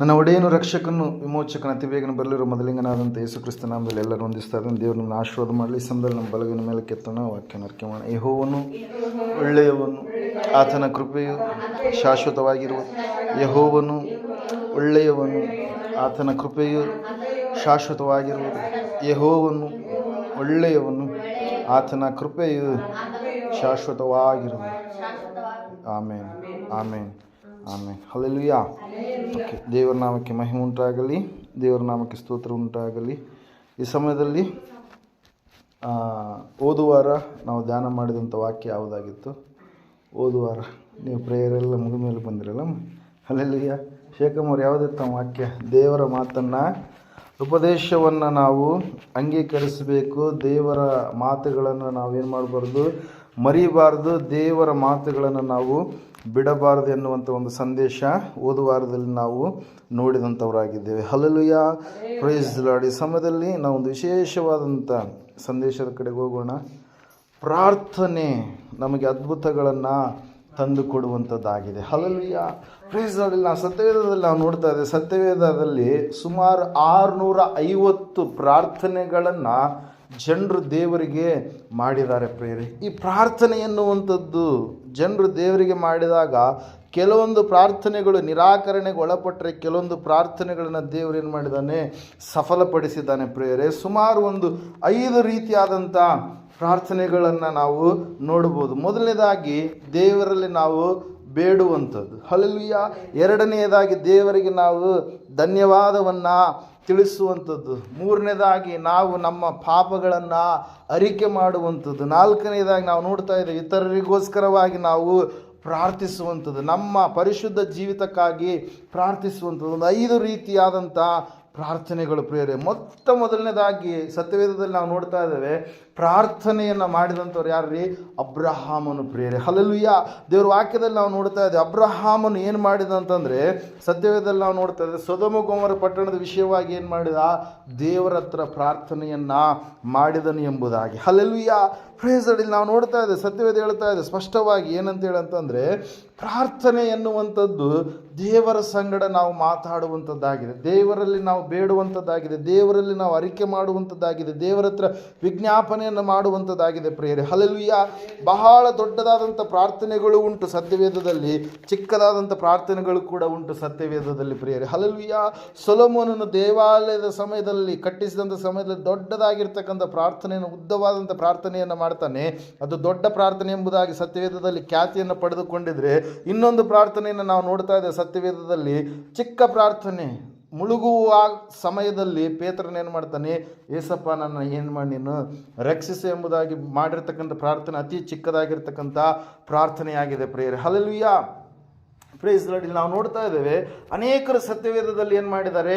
ನನ್ನ ಒಡೆಯನು ರಕ್ಷಕನು ವಿಮೋಚಕನ ಅತಿ ಬೇಗನೆ ಬರಲಿರೋ ಮೊದಲಿಂಗನಾದಂಥ ಯೇಸು ಕ್ರಿಸ್ತ ನಾಮದಲ್ಲಿ ಎಲ್ಲರೂ ಹೊಂದಿಸ್ತಾ ಇದ್ದಾನೆ. ದೇವರು ನಮ್ಮನ್ನು ಆಶೀರ್ವಾದ ಮಾಡಲಿ. ಸಂದಲ್ಲಿ ನಮ್ಮ ಬಲಗಿನ ಮೇಲೆ ಕೆತ್ತೋಣ, ವಾಕ್ಯನ ಅರ್ಕೆ ಮಾಡೋಣ. ಯೆಹೋವನು ಒಳ್ಳೆಯವನು, ಆತನ ಕೃಪೆಯು ಶಾಶ್ವತವಾಗಿರುವುದು. ಯೆಹೋವನು ಒಳ್ಳೆಯವನು, ಆತನ ಕೃಪೆಯು ಶಾಶ್ವತವಾಗಿರುವುದು. ಯೆಹೋವನು ಒಳ್ಳೆಯವನು, ಆತನ ಕೃಪೆಯು ಶಾಶ್ವತವಾಗಿರುವುದು. ಆಮೇನ್, ಆಮೇನ್, ಆಮೇನ್. ಹಲ್ಲೆಲೂಯಾ. ಓಕೆ, ದೇವರ ನಾಮಕ್ಕೆ ಮಹಿಮೆ ಉಂಟಾಗಲಿ, ದೇವರ ನಾಮಕ್ಕೆ ಸ್ತೋತ್ರ ಉಂಟಾಗಲಿ. ಈ ಸಮಯದಲ್ಲಿ ಓದುವಾರ ನಾವು ಧ್ಯಾನ ಮಾಡಿದಂಥ ವಾಕ್ಯ ಯಾವುದಾಗಿತ್ತು? ಓದುವಾರ ನೀವು ಪ್ರೇಯರೆಲ್ಲ ಮುಗಿದ ಮೇಲೆ ಬಂದಿರಲ್ಲ. ಹಲ್ಲೆಲೂಯಾ. ಶೇಖಮ್ ಅವ್ರು ಯಾವುದಿತ್ತು ವಾಕ್ಯ? ದೇವರ ಮಾತನ್ನು, ಉಪದೇಶವನ್ನು ನಾವು ಅಂಗೀಕರಿಸಬೇಕು. ದೇವರ ಮಾತುಗಳನ್ನು ನಾವೇನು ಮಾಡಬಾರ್ದು? ಮರಿಬಾರ್ದು. ದೇವರ ಮಾತುಗಳನ್ನು ನಾವು ಬಿಡಬಾರದು ಎನ್ನುವಂಥ ಒಂದು ಸಂದೇಶ ಓದುವಾರದಲ್ಲಿ ನಾವು ನೋಡಿದಂಥವರಾಗಿದ್ದೇವೆ. Hallelujah, praise the Lord. ಈ ಸಮಯದಲ್ಲಿ ನಾವು ಒಂದು ವಿಶೇಷವಾದಂಥ ಸಂದೇಶದ ಕಡೆಗೆ ಹೋಗೋಣ. ಪ್ರಾರ್ಥನೆ ನಮಗೆ ಅದ್ಭುತಗಳನ್ನು ತಂದು ಕೊಡುವಂಥದ್ದಾಗಿದೆ. Hallelujah, praise the Lord. ನಾವು ಸತ್ಯವೇದದಲ್ಲಿ ನಾವು ನೋಡ್ತಾ ಇದ್ದೇವೆ. ಸತ್ಯವೇದದಲ್ಲಿ ಸುಮಾರು 650 ಪ್ರಾರ್ಥನೆಗಳನ್ನು ಜನರು ದೇವರಿಗೆ ಮಾಡಿದ್ದಾರೆ ಪ್ರೇರೆ. ಈ ಪ್ರಾರ್ಥನೆ ಎನ್ನುವಂಥದ್ದು ಜನರು ದೇವರಿಗೆ ಮಾಡಿದಾಗ ಕೆಲವೊಂದು ಪ್ರಾರ್ಥನೆಗಳು ನಿರಾಕರಣೆಗೆ ಒಳಪಟ್ಟರೆ, ಕೆಲವೊಂದು ಪ್ರಾರ್ಥನೆಗಳನ್ನು ದೇವರು ಏನು ಮಾಡಿದ್ದಾನೆ? ಸಫಲಪಡಿಸಿದ್ದಾನೆ ಪ್ರೇರೆ. ಸುಮಾರು ಒಂದು 5 ರೀತಿಯಾದಂಥ ಪ್ರಾರ್ಥನೆಗಳನ್ನು ನಾವು ನೋಡ್ಬೋದು. ಮೊದಲನೇದಾಗಿ ದೇವರಲ್ಲಿ ನಾವು ಬೇಡುವಂಥದ್ದು. ಹಲ್ಲೆಲೂಯಾ. ಎರಡನೆಯದಾಗಿ ದೇವರಿಗೆ ನಾವು ಧನ್ಯವಾದವನ್ನು ತಿಳಿಸುವಂಥದ್ದು. ಮೂರನೇದಾಗಿ ನಾವು ನಮ್ಮ ಪಾಪಗಳನ್ನು ಅರಿಕೆ ಮಾಡುವಂಥದ್ದು. ನಾಲ್ಕನೇದಾಗಿ ನಾವು ನೋಡ್ತಾ ಇದ್ದೇವೆ, ಇತರರಿಗೋಸ್ಕರವಾಗಿ ನಾವು ಪ್ರಾರ್ಥಿಸುವಂಥದ್ದು, ನಮ್ಮ ಪರಿಶುದ್ಧ ಜೀವಿತಕ್ಕಾಗಿ ಪ್ರಾರ್ಥಿಸುವಂಥದ್ದು. ಒಂದು 5 ರೀತಿಯಾದಂಥ ಪ್ರಾರ್ಥನೆಗಳು ಪ್ರಿಯರೇ. ಮೊದಲನೇದಾಗಿ ಸತ್ಯವೇದದಲ್ಲಿ ನಾವು ನೋಡ್ತಾ ಇದ್ದೇವೆ, ಪ್ರಾರ್ಥನೆಯನ್ನು ಮಾಡಿದಂಥವ್ರು ಯಾರ್ರೀ? ಅಬ್ರಹಾಮನು ಪ್ರಿಯರೇ. ಹಲ್ಲೆಲೂಯಾ. ದೇವ್ರ ವಾಕ್ಯದಲ್ಲಿ ನಾವು ನೋಡ್ತಾ ಇದ್ದೇವೆ, ಅಬ್ರಹಾಮನು ಏನು ಮಾಡಿದ ಅಂತಂದರೆ, ಸತ್ಯವೇದದಲ್ಲಿ ನಾವು ನೋಡ್ತಾ ಇದ್ದೇವೆ, ಸೊದೋಮ ಗೊಮೋರ ಪಟ್ಟಣದ ವಿಷಯವಾಗಿ ಏನು ಮಾಡಿದ? ದೇವರ ಹತ್ರ ಪ್ರಾರ್ಥನೆಯನ್ನು ಮಾಡಿದನು ಎಂಬುದಾಗಿ. Hallelujah, praise the Lord. ನಾವು ನೋಡ್ತಾ ಇದ್ದೇವೆ, ಸತ್ಯವೇದ ಹೇಳ್ತಾ ಇದೆ ಸ್ಪಷ್ಟವಾಗಿ ಏನಂತ ಹೇಳಂತಂದರೆ, ಪ್ರಾರ್ಥನೆ ಎನ್ನುವಂಥದ್ದು ದೇವರ ಸಂಗಡ ನಾವು ಮಾತಾಡುವಂಥದ್ದಾಗಿದೆ, ದೇವರಲ್ಲಿ ನಾವು ಬೇಡುವಂಥದ್ದಾಗಿದೆ, ದೇವರಲ್ಲಿ ನಾವು ಅರಿಕೆ ಮಾಡುವಂಥದ್ದಾಗಿದೆ, ದೇವರ ಹತ್ರ ವಿಜ್ಞಾಪನೆಯನ್ನು ಮಾಡುವಂಥದ್ದಾಗಿದೆ ಪ್ರಿಯರೇ. ಹಲ್ಲೆಲೂಯಾ. ಬಹಳ ದೊಡ್ಡದಾದಂಥ ಪ್ರಾರ್ಥನೆಗಳು ಉಂಟು ಸತ್ಯವೇದದಲ್ಲಿ, ಚಿಕ್ಕದಾದಂಥ ಪ್ರಾರ್ಥನೆಗಳು ಕೂಡ ಉಂಟು ಸತ್ಯವೇದದಲ್ಲಿ ಪ್ರಿಯರೇ. ಹಲ್ಲೆಲೂಯಾ. ಸೊಲೊಮೋನನು ದೇವಾಲಯದ ಸಮಯದಲ್ಲಿ ಕಟ್ಟಿಸಿದಂಥ ಸಮಯದಲ್ಲಿ ದೊಡ್ಡದಾಗಿರ್ತಕ್ಕಂಥ ಪ್ರಾರ್ಥನೆಯನ್ನು, ಉದ್ದವಾದಂಥ ಪ್ರಾರ್ಥನೆಯನ್ನು ಮಾಡ್ತಾನೆ. ಅದು ದೊಡ್ಡ ಪ್ರಾರ್ಥನೆ ಎಂಬುದಾಗಿ ಸತ್ಯವೇದದಲ್ಲಿ ಖ್ಯಾತಿಯನ್ನು ಪಡೆದುಕೊಂಡಿದ್ರೆ, ಇನ್ನೊಂದು ಪ್ರಾರ್ಥನೆಯನ್ನು ನಾವು ನೋಡ್ತಾ ಇದ್ದೇವೆ ಸತ್ಯವೇದದಲ್ಲಿ, ಚಿಕ್ಕ ಪ್ರಾರ್ಥನೆ. ಮುಳುಗುವ ಸಮಯದಲ್ಲಿ ಪೇತ್ರನೇನು ಮಾಡ್ತಾನೆ? ಏಸಪ್ಪ, ನನ್ನ ಏನು ಮಾಡಿ ನೀನು ರಕ್ಷಿಸು ಎಂಬುದಾಗಿ ಮಾಡಿರ್ತಕ್ಕಂಥ ಪ್ರಾರ್ಥನೆ ಅತಿ ಚಿಕ್ಕದಾಗಿರ್ತಕ್ಕಂಥ ಪ್ರಾರ್ಥನೆಯಾಗಿದೆ ಪ್ರಿಯರೇ. Hallelujah, praise the Lord. ಇಲ್ಲಿ ನಾವು ನೋಡ್ತಾ ಇದ್ದೇವೆ, ಅನೇಕರು ಸತ್ಯವೇದದಲ್ಲಿ ಏನು ಮಾಡಿದ್ದಾರೆ?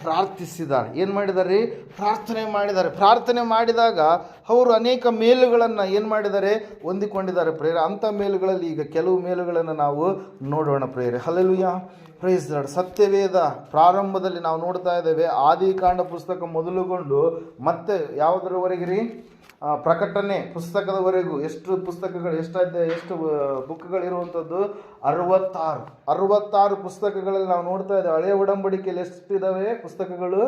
ಪ್ರಾರ್ಥಿಸಿದ್ದಾರೆ. ಏನು ಮಾಡಿದ್ದಾರೆ? ಪ್ರಾರ್ಥನೆ ಮಾಡಿದ್ದಾರೆ. ಪ್ರಾರ್ಥನೆ ಮಾಡಿದಾಗ ಅವರು ಅನೇಕ ಮೇಲುಗಳನ್ನು ಏನು ಮಾಡಿದ್ದಾರೆ? ಹೊಂದಿಕೊಂಡಿದ್ದಾರೆ ಪ್ರೇರೆ. ಅಂಥ ಮೇಲುಗಳಲ್ಲಿ ಈಗ ಕೆಲವು ಮೇಲುಗಳನ್ನು ನಾವು ನೋಡೋಣ ಪ್ರೇರೆ. Hallelujah, praise the Lord. ಸತ್ಯವೇದ ಪ್ರಾರಂಭದಲ್ಲಿ ನಾವು ನೋಡ್ತಾ ಇದ್ದೇವೆ, ಆದಿಕಾಂಡ ಪುಸ್ತಕ ಮೊದಲುಗೊಂಡು ಮತ್ತೆ ಯಾವುದರವರೆಗೆ ರೀ? ಪ್ರಕಟಣೆ ಪುಸ್ತಕದವರೆಗೂ ಎಷ್ಟು ಪುಸ್ತಕಗಳು, ಎಷ್ಟು ಬುಕ್ಗಳಿರುವಂಥದ್ದು? 66 ಪುಸ್ತಕಗಳಲ್ಲಿ ನಾವು ನೋಡ್ತಾ ಇದ್ದೇವೆ. ಹಳೆಯ ಒಡಂಬಡಿಕೆಯಲ್ಲಿ ಎಷ್ಟಿದ್ದಾವೆ ಪುಸ್ತಕಗಳು?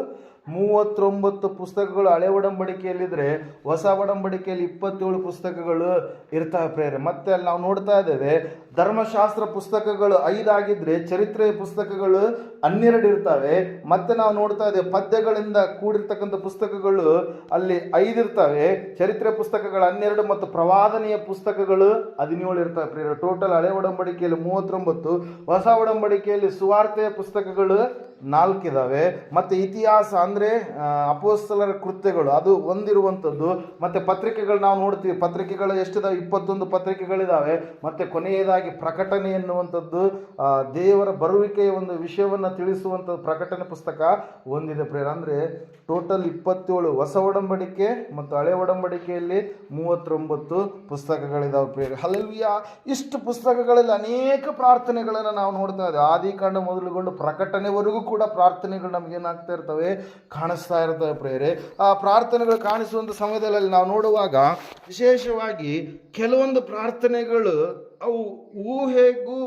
39 ಪುಸ್ತಕಗಳು ಹಳೆ ಒಡಂಬಡಿಕೆಯಲ್ಲಿದ್ದರೆ, ಹೊಸ ಒಡಂಬಡಿಕೆಯಲ್ಲಿ 27 ಪುಸ್ತಕಗಳು ಇರ್ತವೆ ಪ್ರೇರೆ. ಮತ್ತೆ ಅಲ್ಲಿ ನಾವು ನೋಡ್ತಾ ಇದ್ದೇವೆ, ಧರ್ಮಶಾಸ್ತ್ರ ಪುಸ್ತಕಗಳು 5 ಆಗಿದ್ರೆ ಚರಿತ್ರೆಯ ಪುಸ್ತಕಗಳು 12 ಇರ್ತವೆ. ಮತ್ತೆ ನಾವು ನೋಡ್ತಾ ಇದ್ದೇವೆ, ಪದ್ಯಗಳಿಂದ ಕೂಡಿರ್ತಕ್ಕಂಥ ಪುಸ್ತಕಗಳು ಅಲ್ಲಿ 5 ಇರ್ತವೆ, ಚರಿತ್ರೆ ಪುಸ್ತಕಗಳು 12 ಮತ್ತು ಪ್ರವಾದನೆಯ ಪುಸ್ತಕಗಳು 17 ಇರ್ತವೆ ಪ್ರಿಯರೇ. ಟೋಟಲ್ ಹಳೆ ಒಡಂಬಡಿಕೆಯಲ್ಲಿ 39, ಹೊಸ ಒಡಂಬಡಿಕೆಯಲ್ಲಿ ಸುವಾರ್ತೆಯ ಪುಸ್ತಕಗಳು 4 ಇದ್ದಾವೆ. ಮತ್ತು ಇತಿಹಾಸ ಅಂದರೆ ಅಪೊಸ್ತಲರ ಕೃತ್ಯಗಳು ಅದು ಹೊಂದಿರುವಂಥದ್ದು. ಮತ್ತು ಪತ್ರಿಕೆಗಳು ನಾವು ನೋಡ್ತೀವಿ, ಪತ್ರಿಕೆಗಳು ಎಷ್ಟಿದಾವೆ? 21 ಪತ್ರಿಕೆಗಳಿದ್ದಾವೆ. ಮತ್ತು ಕೊನೆಯದಾಗಿ ಪ್ರಕಟಣೆ ಎನ್ನುವಂಥದ್ದು ದೇವರ ಬರುವಿಕೆಯ ಒಂದು ವಿಷಯವನ್ನು ತಿಳಿಸುವಂಥದ್ದು ಪ್ರಕಟಣೆ ಪುಸ್ತಕ ಹೊಂದಿದೆ ಪ್ರೇರ. ಅಂದರೆ ಟೋಟಲ್ 27 ಹೊಸ ಒಡಂಬಡಿಕೆ ಮತ್ತು ಹಳೆ ಒಡಂಬಡಿಕೆಯಲ್ಲಿ 39 ಪುಸ್ತಕಗಳಿದಾವೆ ಪ್ರೇರ. ಹಲ್ಲೆಲೂಯಾ. ಇಷ್ಟು ಪುಸ್ತಕಗಳಲ್ಲಿ ಅನೇಕ ಪ್ರಾರ್ಥನೆಗಳನ್ನು ನಾವು ನೋಡ್ತಾ ಇದ್ದೇವೆ. ಆದಿಕಾಂಡ ಮೊದಲುಗೊಂಡು ಪ್ರಕಟಣೆವರೆಗೂ ಕೂಡ ಪ್ರಾರ್ಥನೆಗಳು ನಮಗೇನಾಗ್ತಾ ಇರ್ತವೆ? ಕಾಣಿಸ್ತಾ ಇರ್ತವೆ ಪ್ರೇರೆ. ಆ ಪ್ರಾರ್ಥನೆಗಳು ಕಾಣಿಸುವಂಥ ಸಮಯದಲ್ಲಿ ನಾವು ನೋಡುವಾಗ ವಿಶೇಷವಾಗಿ ಕೆಲವೊಂದು ಪ್ರಾರ್ಥನೆಗಳು ಅವು ಊಹೆಗೂ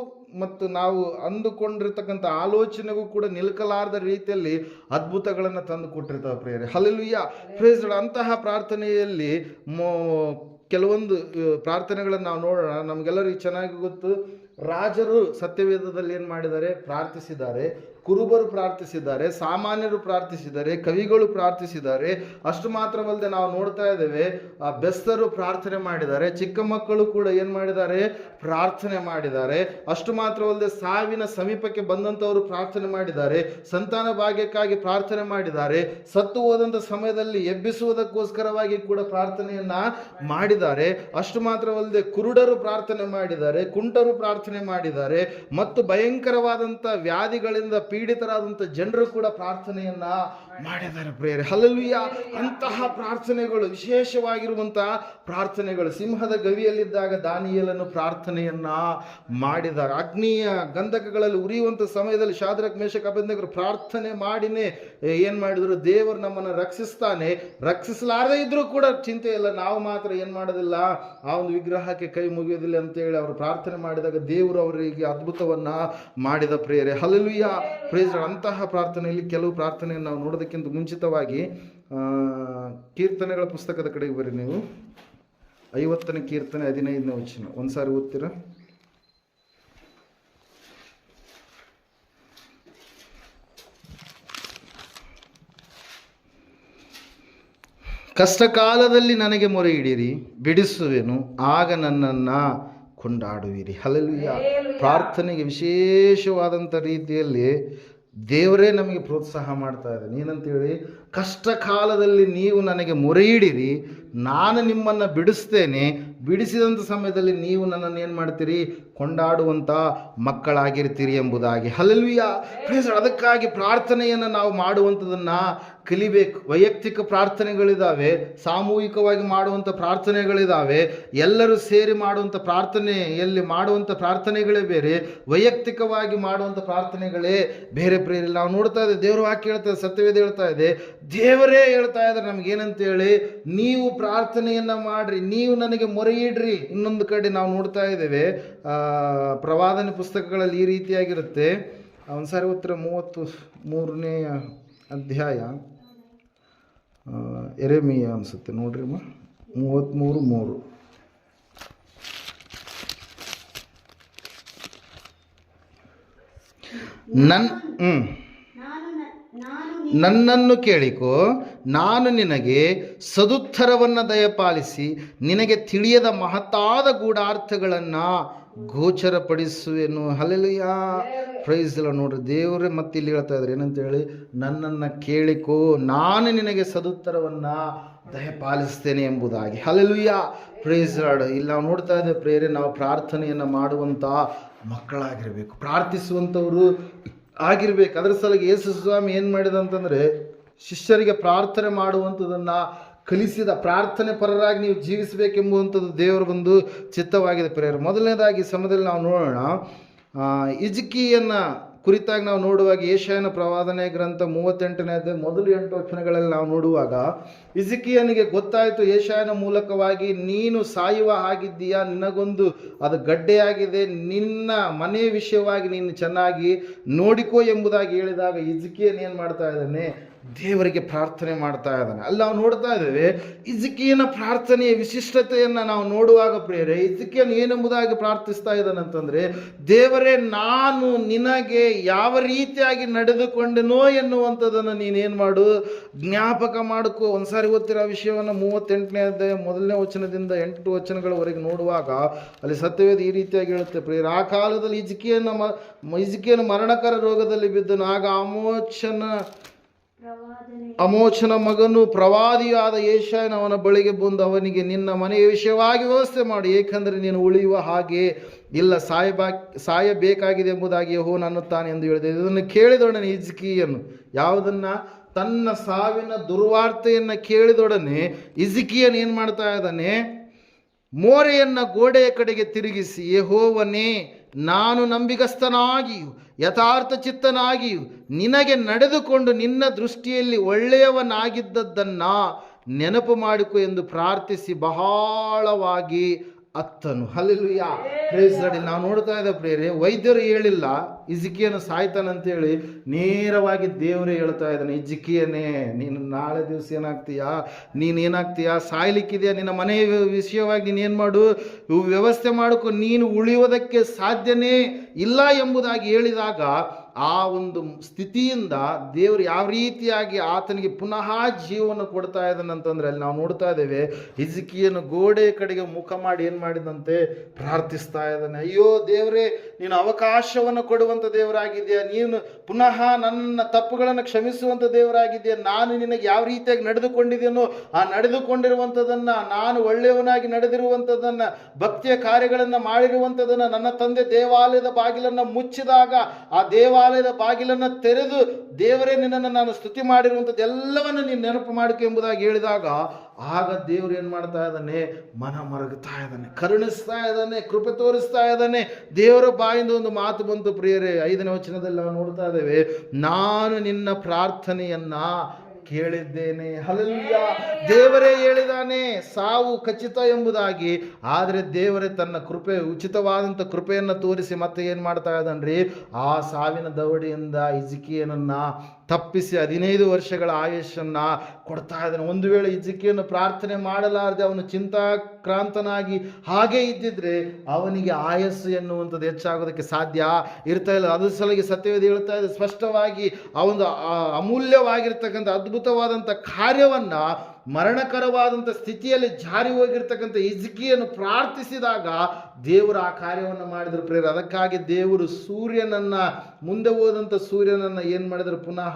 ಮತ್ತು ನಾವು ಅಂದುಕೊಂಡಿರ್ತಕ್ಕಂಥ ಆಲೋಚನೆಗೂ ಕೂಡ ನಿಲ್ಕಲಾರದ ರೀತಿಯಲ್ಲಿ ಅದ್ಭುತಗಳನ್ನು ತಂದು ಕೊಟ್ಟಿರ್ತಾವೆ ಪ್ರಿಯರೇ. Hallelujah, praise Lord. ಅಂತಹ ಪ್ರಾರ್ಥನೆಯಲ್ಲಿ ಕೆಲವೊಂದು ಪ್ರಾರ್ಥನೆಗಳನ್ನು ನಾವು ನೋಡೋಣ. ನಮಗೆಲ್ಲರಿಗೂ ಚೆನ್ನಾಗಿ ಗೊತ್ತು, ರಾಜರು ಸತ್ಯವೇದದಲ್ಲಿ ಏನು ಮಾಡಿದ್ದಾರೆ, ಪ್ರಾರ್ಥಿಸಿದ್ದಾರೆ. ಕುರುಬರು ಪ್ರಾರ್ಥಿಸಿದ್ದಾರೆ, ಸಾಮಾನ್ಯರು ಪ್ರಾರ್ಥಿಸಿದ್ದಾರೆ, ಕವಿಗಳು ಪ್ರಾರ್ಥಿಸಿದ್ದಾರೆ. ಅಷ್ಟು ಮಾತ್ರವಲ್ಲದೆ ನಾವು ನೋಡ್ತಾ ಇದ್ದೇವೆ, ಬೆಸ್ತರು ಪ್ರಾರ್ಥನೆ ಮಾಡಿದ್ದಾರೆ, ಚಿಕ್ಕ ಮಕ್ಕಳು ಕೂಡ ಏನು ಮಾಡಿದ್ದಾರೆ, ಪ್ರಾರ್ಥನೆ ಮಾಡಿದ್ದಾರೆ. ಅಷ್ಟು ಮಾತ್ರವಲ್ಲದೆ ಸಾವಿನ ಸಮೀಪಕ್ಕೆ ಬಂದಂಥವರು ಪ್ರಾರ್ಥನೆ ಮಾಡಿದ್ದಾರೆ, ಸಂತಾನ ಭಾಗ್ಯಕ್ಕಾಗಿ ಪ್ರಾರ್ಥನೆ ಮಾಡಿದ್ದಾರೆ, ಸತ್ತು ಹೋದಂಥ ಸಮಯದಲ್ಲಿ ಎಬ್ಬಿಸುವುದಕ್ಕೋಸ್ಕರವಾಗಿ ಕೂಡ ಪ್ರಾರ್ಥನೆಯನ್ನ ಮಾಡಿದ್ದಾರೆ. ಅಷ್ಟು ಮಾತ್ರವಲ್ಲದೆ ಕುರುಡರು ಪ್ರಾರ್ಥನೆ ಮಾಡಿದ್ದಾರೆ, ಕುಂಟರು ಪ್ರಾರ್ಥನೆ ಮಾಡಿದ್ದಾರೆ, ಮತ್ತು ಭಯಂಕರವಾದಂಥ ವ್ಯಾಧಿಗಳಿಂದ ಪೀಡಿತರಾದಂಥ ಜನರು ಕೂಡ ಪ್ರಾರ್ಥನೆಯನ್ನ ಮಾಡಿದ್ದಾರೆ ಪ್ರಿಯರೇ. ಹಲ್ಲೆಲೂಯಾ. ಅಂತಹ ಪ್ರಾರ್ಥನೆಗಳು, ವಿಶೇಷವಾಗಿರುವಂತಹ ಪ್ರಾರ್ಥನೆಗಳು. ಸಿಂಹದ ಗವಿಯಲ್ಲಿದ್ದಾಗ ದಾನಿಯೇಲನು ಪ್ರಾರ್ಥನೆಯನ್ನ ಮಾಡಿದ್ದಾರೆ. ಅಗ್ನಿಯ ಗಂಧಕಗಳಲ್ಲಿ ಉರಿಯುವಂಥ ಸಮಯದಲ್ಲಿ ಶಾದ್ರಕ್ ಮೇಷಕ್ ಅಬೇದ್ನೆಗೋರು ಪ್ರಾರ್ಥನೆ ಮಾಡಿನೇ ಏನು ಮಾಡಿದ್ರು, ದೇವರು ನಮ್ಮನ್ನು ರಕ್ಷಿಸ್ತಾನೆ. ರಕ್ಷಿಸಲಾರದೇ ಇದ್ರೂ ಕೂಡ ಚಿಂತೆ ಇಲ್ಲ, ನಾವು ಮಾತ್ರ ಏನು ಮಾಡೋದಿಲ್ಲ, ಆ ಒಂದು ವಿಗ್ರಹಕ್ಕೆ ಕೈ ಮುಗಿಯೋದಿಲ್ಲ ಅಂತೇಳಿ ಅವರು ಪ್ರಾರ್ಥನೆ ಮಾಡಿದಾಗ ದೇವರು ಅವರಿಗೆ ಅದ್ಭುತವನ್ನ ಮಾಡಿದ ಪ್ರಿಯರೇ. Hallelujah, praise Lord. ಅಂತಹ ಪ್ರಾರ್ಥನೆಯಲ್ಲಿ ಕೆಲವು ಪ್ರಾರ್ಥನೆಯನ್ನು ನಾವು ನೋಡೋದಕ್ಕಿಂತ ಮುಂಚಿತವಾಗಿ ಕೀರ್ತನೆಗಳ ಪುಸ್ತಕದ ಕಡೆಗೆ ಬರ್ರಿ. ನೀವು 50ನೇ ಕೀರ್ತನೆ 15ನೇ ವಚನ ಒಂದ್ಸಾರಿ ಓದ್ತೀರಾ? ಕಷ್ಟ ಕಾಲದಲ್ಲಿ ನನಗೆ ಮೊರೆ ಇಡಿರಿ, ಬಿಡಿಸುವೆನು, ಆಗ ನನ್ನನ್ನು ಕೊಂಡಾಡುವಿರಿ. ಹಲ್ಲೆಲೂಯಾ. ಪ್ರಾರ್ಥನೆಗೆ ವಿಶೇಷವಾದಂಥ ರೀತಿಯಲ್ಲಿ ದೇವರೇ ನಮಗೆ ಪ್ರೋತ್ಸಾಹ ಮಾಡ್ತಾ ಇದ್ದಾನೆ. ಏನಂತೇಳಿ, ಕಷ್ಟ ಕಾಲದಲ್ಲಿ ನೀವು ನನಗೆ ಮೊರೆ ಇಡಿರಿ, ನಾನು ನಿಮ್ಮನ್ನು ಬಿಡಿಸ್ತೇನೆ, ಬಿಡಿಸಿದಂಥ ಸಮಯದಲ್ಲಿ ನೀವು ನನ್ನನ್ನು ಏನು ಮಾಡ್ತೀರಿ, ಕೊಂಡಾಡುವಂಥ ಮಕ್ಕಳಾಗಿರ್ತೀರಿ ಎಂಬುದಾಗಿ. Hallelujah, please. ಅದಕ್ಕಾಗಿ ಪ್ರಾರ್ಥನೆಯನ್ನು ನಾವು ಮಾಡುವಂಥದ್ದನ್ನು ಕಲಿಬೇಕು. ವೈಯಕ್ತಿಕ ಪ್ರಾರ್ಥನೆಗಳಿದ್ದಾವೆ, ಸಾಮೂಹಿಕವಾಗಿ ಮಾಡುವಂಥ ಪ್ರಾರ್ಥನೆಗಳಿದ್ದಾವೆ, ಎಲ್ಲರೂ ಸೇರಿ ಮಾಡುವಂಥ ಪ್ರಾರ್ಥನೆಯಲ್ಲಿ ಮಾಡುವಂಥ ಪ್ರಾರ್ಥನೆಗಳೇ ಬೇರೆ, ವೈಯಕ್ತಿಕವಾಗಿ ಮಾಡುವಂಥ ಪ್ರಾರ್ಥನೆಗಳೇ ಬೇರೆ ಪ್ರೇರಿ. ನಾವು ನೋಡ್ತಾ ಇದ್ದೇವೆ, ದೇವರ ವಾಕ್ಯ ಹೇಳ್ತಾ ಇದೆ, ಸತ್ಯವೇದ ಹೇಳ್ತಾ ಇದೆ, ದೇವರೇ ಹೇಳ್ತಾ ಇದ್ದಾರೆ ನಮಗೇನಂತೇಳಿ, ನೀವು ಪ್ರಾರ್ಥನೆಯನ್ನು ಮಾಡ್ರಿ, ನೀವು ನನಗೆ ಮೊರೆ ಇಡ್ರಿ. ಇನ್ನೊಂದು ಕಡೆ ನಾವು ನೋಡ್ತಾ ಇದ್ದೇವೆ, ಪ್ರವಾದನೆ ಪುಸ್ತಕಗಳಲ್ಲಿ ಈ ರೀತಿಯಾಗಿರುತ್ತೆ. ಒಂದ್ಸಾರಿ ಉತ್ತರ 33ನೇ ಅಧ್ಯಾಯ, ಯೆರೆಮೀಯ ಅನಿಸುತ್ತೆ ನೋಡ್ರಿ, 33:3. ನನ್ನನ್ನು ಕೇಳಿಕೋ, ನಾನು ನಿನಗೆ ಸದುತ್ತರವನ್ನು ದಯಪಾಲಿಸಿ ನಿನಗೆ ತಿಳಿಯದ ಮಹತ್ತಾದ ಗೂಢಾರ್ಥಗಳನ್ನು ಗೋಚರಪಡಿಸುವೆನು. Hallelujah, praise Lord. ನೋಡ್ರಿ, ದೇವರೇ ಮತ್ತೆ ಇಲ್ಲಿ ಹೇಳ್ತಾ ಇದ್ದಾರೆ ಏನಂತೇಳಿ, ನನ್ನನ್ನು ಕೇಳಿಕೋ, ನಾನು ನಿನಗೆ ಸದುತ್ತರವನ್ನು ದಯಪಾಲಿಸ್ತೇನೆ ಎಂಬುದಾಗಿ. Hallelujah, praise Lord. ಇಲ್ಲಿ ನಾವು ನೋಡ್ತಾ ಇದ್ದೇವೆ ಪ್ರೇರೆ, ನಾವು ಪ್ರಾರ್ಥನೆಯನ್ನು ಮಾಡುವಂಥ ಮಕ್ಕಳಾಗಿರ್ಬೇಕು, ಪ್ರಾರ್ಥಿಸುವಂಥವರು ಆಗಿರ್ಬೇಕು. ಅದರ ಸಲುವಾಗಿ ಯೇಸು ಸ್ವಾಮಿ ಏನು ಮಾಡಿದ ಅಂತಂದರೆ, ಶಿಷ್ಯರಿಗೆ ಪ್ರಾರ್ಥನೆ ಮಾಡುವಂಥದ್ದನ್ನು ಕಲಿಸಿದ. ಪ್ರಾರ್ಥನೆ ಪರರಾಗಿ ನೀವು ಜೀವಿಸಬೇಕೆಂಬುವಂಥದ್ದು ದೇವರ ಒಂದು ಚಿತ್ತವಾಗಿದೆ ಪ್ರೇರೆ. ಮೊದಲನೇದಾಗಿ ಸಮಯದಲ್ಲಿ ನಾವು ನೋಡೋಣ, ಹಿಜ್ಕೀಯನ ಕುರಿತಾಗಿ ನಾವು ನೋಡುವಾಗ ಯೆಶಾಯನ ಪ್ರವಾದನೆ ಗ್ರಂಥ 38ನೇ ಅಧ್ಯಾಯ ಮೊದಲು 8 ವಚನಗಳಲ್ಲಿ ನಾವು ನೋಡುವಾಗ, ಹಿಜ್ಕೀಯನಿಗೆ ಗೊತ್ತಾಯಿತು ಯೆಶಾಯನ ಮೂಲಕವಾಗಿ, ನೀನು ಸಾಯುವ ಹಾಗಿದ್ದೀಯಾ, ನಿನಗೊಂದು ಅದು ಗಡ್ಡೆಯಾಗಿದೆ, ನಿನ್ನ ಮನೆ ವಿಷಯವಾಗಿ ನೀನು ಚೆನ್ನಾಗಿ ನೋಡಿಕೋ ಎಂಬುದಾಗಿ ಹೇಳಿದಾಗ ಹಿಜ್ಕೀಯನ್ ಏನು ಮಾಡ್ತಾ ಇದ್ದಾನೆ, ದೇವರಿಗೆ ಪ್ರಾರ್ಥನೆ ಮಾಡ್ತಾ ಇದ್ದಾನೆ. ಅಲ್ಲಿ ನಾವು ನೋಡ್ತಾ ಇದ್ದೇವೆ ಹಿಜ್ಕೀಯನ ಪ್ರಾರ್ಥನೆಯ ವಿಶಿಷ್ಟತೆಯನ್ನು ನಾವು ನೋಡುವಾಗ ಪ್ರಿಯರೇ, ಹಿಜ್ಕೀಯನ್ ಏನೆಂಬುದಾಗಿ ಪ್ರಾರ್ಥಿಸ್ತಾ ಇದ್ದಾನೆ ಅಂತಂದರೆ, ದೇವರೇ, ನಾನು ನಿನಗೆ ಯಾವ ರೀತಿಯಾಗಿ ನಡೆದುಕೊಂಡೆನೋ ಎನ್ನುವಂಥದ್ದನ್ನು ನೀನೇನು ಮಾಡು, ಜ್ಞಾಪಕ ಮಾಡಿಕೋ. ಒಂದ್ಸಾರಿ ಓದ್ತಿರೋ ವಿಷಯವನ್ನು 38ನೇ ಅಧ್ಯಾಯ 1ನೇ ವಚನದಿಂದ 8 ವಚನಗಳವರೆಗೆ ನೋಡುವಾಗ ಅಲ್ಲಿ ಸತ್ಯವೇದ ಈ ರೀತಿಯಾಗಿ ಹೇಳುತ್ತೆ ಪ್ರಿಯರೇ, ಆ ಕಾಲದಲ್ಲಿ ಹಿಜ್ಕೀಯನ ಮರಣಕರ ರೋಗದಲ್ಲಿ ಬಿದ್ದನು. ಆಗ ಅಮೋಚನ ಮಗನು ಪ್ರವಾದಿಯಾದ ಯೆಶಾಯನು ಅವನ ಬಳಿಗೆ ಬಂದು ಅವನಿಗೆ, ನಿನ್ನ ಮನೆಯ ವಿಷಯವಾಗಿ ವ್ಯವಸ್ಥೆ ಮಾಡಿ, ಏಕೆಂದರೆ ನೀನು ಉಳಿಯುವ ಹಾಗೆ ಇಲ್ಲ, ಸಾಯಬೇಕಾಗಿದೆ ಎಂಬುದಾಗಿ ಯೆಹೋವನು ಅನ್ನುತ್ತಾನೆ ಎಂದು ಹೇಳಿದೆ. ಇದನ್ನು ಕೇಳಿದೊಡನೆ ಹಿಜ್ಕೀಯನು, ಯಾವುದನ್ನು, ತನ್ನ ಸಾವಿನ ದುರ್ವಾರ್ತೆಯನ್ನು ಕೇಳಿದೊಡನೆ ಹಿಜ್ಕೀಯನು ಏನು ಮಾಡ್ತಾ ಇದ್ದಾನೆ, ಮೋರೆಯನ್ನು ಗೋಡೆಯ ಕಡೆಗೆ ತಿರುಗಿಸಿ, ಯೆಹೋವನೇ, ನಾನು ನಂಬಿಗಸ್ತನಾಗಿಯೂ ಯಥಾರ್ಥ ಚಿತ್ತನಾಗಿಯೂ ನಿನಗೆ ನಡೆದುಕೊಂಡು ನಿನ್ನ ದೃಷ್ಟಿಯಲ್ಲಿ ಒಳ್ಳೆಯವನಾಗಿದ್ದದ್ದನ್ನು ನೆನಪು ಮಾಡಿಕೊ ಎಂದು ಪ್ರಾರ್ಥಿಸಿ ಬಹಳವಾಗಿ ಅತ್ತನು. Hallelujah, praise lord. ನಾವು ನೋಡ್ತಾ ಇದ್ದೇವೆ ಪ್ರಿಯರೇ, ವೈದ್ಯರು ಹೇಳಿಲ್ಲ ಹಿಜ್ಕೀಯನು ಸಾಯ್ತಾನಂತೇಳಿ, ನೇರವಾಗಿ ದೇವರೇ ಹೇಳ್ತಾ ಇದ್ದಾನೆ, ಹಿಜ್ಕೀಯನೇ ನೀನು ನಾಳೆ ದಿವಸ ಏನಾಗ್ತೀಯಾ, ನೀನೇನಾಗ್ತೀಯಾ, ಸಾಯ್ಲಿಕ್ಕಿದೆಯಾ, ನಿನ್ನ ಮನೆಯ ವಿಷಯವಾಗಿ ನೀನೇನು ಮಾಡು, ವ್ಯವಸ್ಥೆ ಮಾಡಿಕೊ, ನೀನು ಉಳಿಯೋದಕ್ಕೆ ಸಾಧ್ಯನೇ ಇಲ್ಲ ಎಂಬುದಾಗಿ ಹೇಳಿದಾಗ ಆ ಒಂದು ಸ್ಥಿತಿಯಿಂದ ದೇವರು ಯಾವ ರೀತಿಯಾಗಿ ಆತನಿಗೆ ಪುನಃ ಜೀವನ ಕೊಡ್ತಾ ಇದ್ದಾನಂತಂದ್ರೆ, ಅಲ್ಲಿ ನಾವು ನೋಡ್ತಾ ಇದ್ದೇವೆ, ಹಿಜ್ಕೀಯನು ಗೋಡೆ ಕಡೆಗೆ ಮುಖ ಮಾಡಿ ಏನು ಮಾಡಿದಂತೆ ಪ್ರಾರ್ಥಿಸ್ತಾ ಇದ್ದಾನೆ. ಅಯ್ಯೋ ದೇವರೇ, ನೀನು ಅವಕಾಶವನ್ನು ಕೊಡುವಂಥ ದೇವರಾಗಿದೆಯಾ, ನೀನು ಪುನಃ ನನ್ನ ತಪ್ಪುಗಳನ್ನು ಕ್ಷಮಿಸುವಂಥ ದೇವರಾಗಿದೆಯಾ, ನಾನು ನಿನಗೆ ಯಾವ ರೀತಿಯಾಗಿ ನಡೆದುಕೊಂಡಿದ್ದೇನೋ ಆ ನಡೆದುಕೊಂಡಿರುವಂಥದ್ದನ್ನು, ನಾನು ಒಳ್ಳೆಯವನಾಗಿ ನಡೆದಿರುವಂಥದ್ದನ್ನು, ಭಕ್ತಿಯ ಕಾರ್ಯಗಳನ್ನು ಮಾಡಿರುವಂಥದ್ದನ್ನು, ನನ್ನ ತಂದೆ ದೇವಾಲಯದ ಬಾಗಿಲನ್ನು ಮುಚ್ಚಿದಾಗ ಆ ದೇವಾಲಯದ ಬಾಗಿಲನ್ನು ತೆರೆದು ದೇವರೇ ನಿನ್ನನ್ನು ನಾನು ಸ್ತುತಿ ಮಾಡಿರುವಂಥದ್ದು ಎಲ್ಲವನ್ನು ನೀನು ನೆನಪು ಮಾಡಿಕೊ ಎಂಬುದಾಗಿ ಹೇಳಿದಾಗ, ಆಗ ದೇವರು ಏನು ಮಾಡ್ತಾ ಇದ್ದಾನೆ, ಮನ ಮರಗುತ್ತಾ ಇದ್ದಾನೆ, ಕರುಣಿಸ್ತಾ ಇದ್ದಾನೆ, ಕೃಪೆ ತೋರಿಸ್ತಾ ಇದ್ದಾನೆ. ದೇವರ ಬಾಯಿಂದ ಒಂದು ಮಾತು ಬಂತು ಪ್ರಿಯರೇ, 5ನೇ ವಚನದಲ್ಲಿ ನಾವು ನೋಡ್ತಾ ಇದ್ದೇವೆ, ನಾನು ನಿನ್ನ ಪ್ರಾರ್ಥನೆಯನ್ನ ಕೇಳಿದ್ದೇನೆ. ಹಲ್ಲೆಲೂಯಾ, ದೇವರೇ ಹೇಳಿದಾನೆ ಸಾವು ಖಚಿತ ಎಂಬುದಾಗಿ. ಆದರೆ ದೇವರೇ ತನ್ನ ಕೃಪೆ, ಉಚಿತವಾದಂಥ ಕೃಪೆಯನ್ನು ತೋರಿಸಿ ಮತ್ತೆ ಏನು ಮಾಡ್ತಾ ಇದ್ದಾನ್ರಿ, ಆ ಸಾವಿನ ದವಡಿಯಿಂದ ಹಿಜ್ಕೀಯನನ್ನ ತಪ್ಪಿಸಿ 15 ವರ್ಷಗಳ ಆಯುಷನ್ನ ಕೊಡ್ತಾ ಇದ್ದಾನೆ. ಒಂದು ವೇಳೆ ಹಿಜ್ಕೀಯನು ಪ್ರಾರ್ಥನೆ ಮಾಡಲಾರದೆ ಅವನು ಚಿಂತಾಕ್ರಾಂತನಾಗಿ ಹಾಗೆ ಇದ್ದಿದ್ರೆ ಅವನಿಗೆ ಆಯಸ್ಸು ಎನ್ನುವಂಥದ್ದು ಹೆಚ್ಚಾಗೋದಕ್ಕೆ ಸಾಧ್ಯ ಇರ್ತಾ ಇಲ್ಲ. ಅದ್ರ ಸಲುವಾಗಿ ಸತ್ಯವೇದ ಹೇಳ್ತಾ ಇದೆ ಸ್ಪಷ್ಟವಾಗಿ, ಆ ಒಂದು ಅಮೂಲ್ಯವಾಗಿರ್ತಕ್ಕಂಥ ಅದ್ಭುತವಾದಂಥ ಕಾರ್ಯವನ್ನ, ಮರಣಕರವಾದಂಥ ಸ್ಥಿತಿಯಲ್ಲಿ ಜಾರಿ ಹೋಗಿರ್ತಕ್ಕಂಥ ಹಿಜ್ಕೀಯನು ಪ್ರಾರ್ಥಿಸಿದಾಗ ದೇವರು ಆ ಕಾರ್ಯವನ್ನು ಮಾಡಿದ್ರು ಪ್ರೇರ. ಅದಕ್ಕಾಗಿ ದೇವರು ಸೂರ್ಯನನ್ನ, ಮುಂದೆ ಹೋದಂಥ ಸೂರ್ಯನನ್ನ ಏನು ಮಾಡಿದ್ರು, ಪುನಃ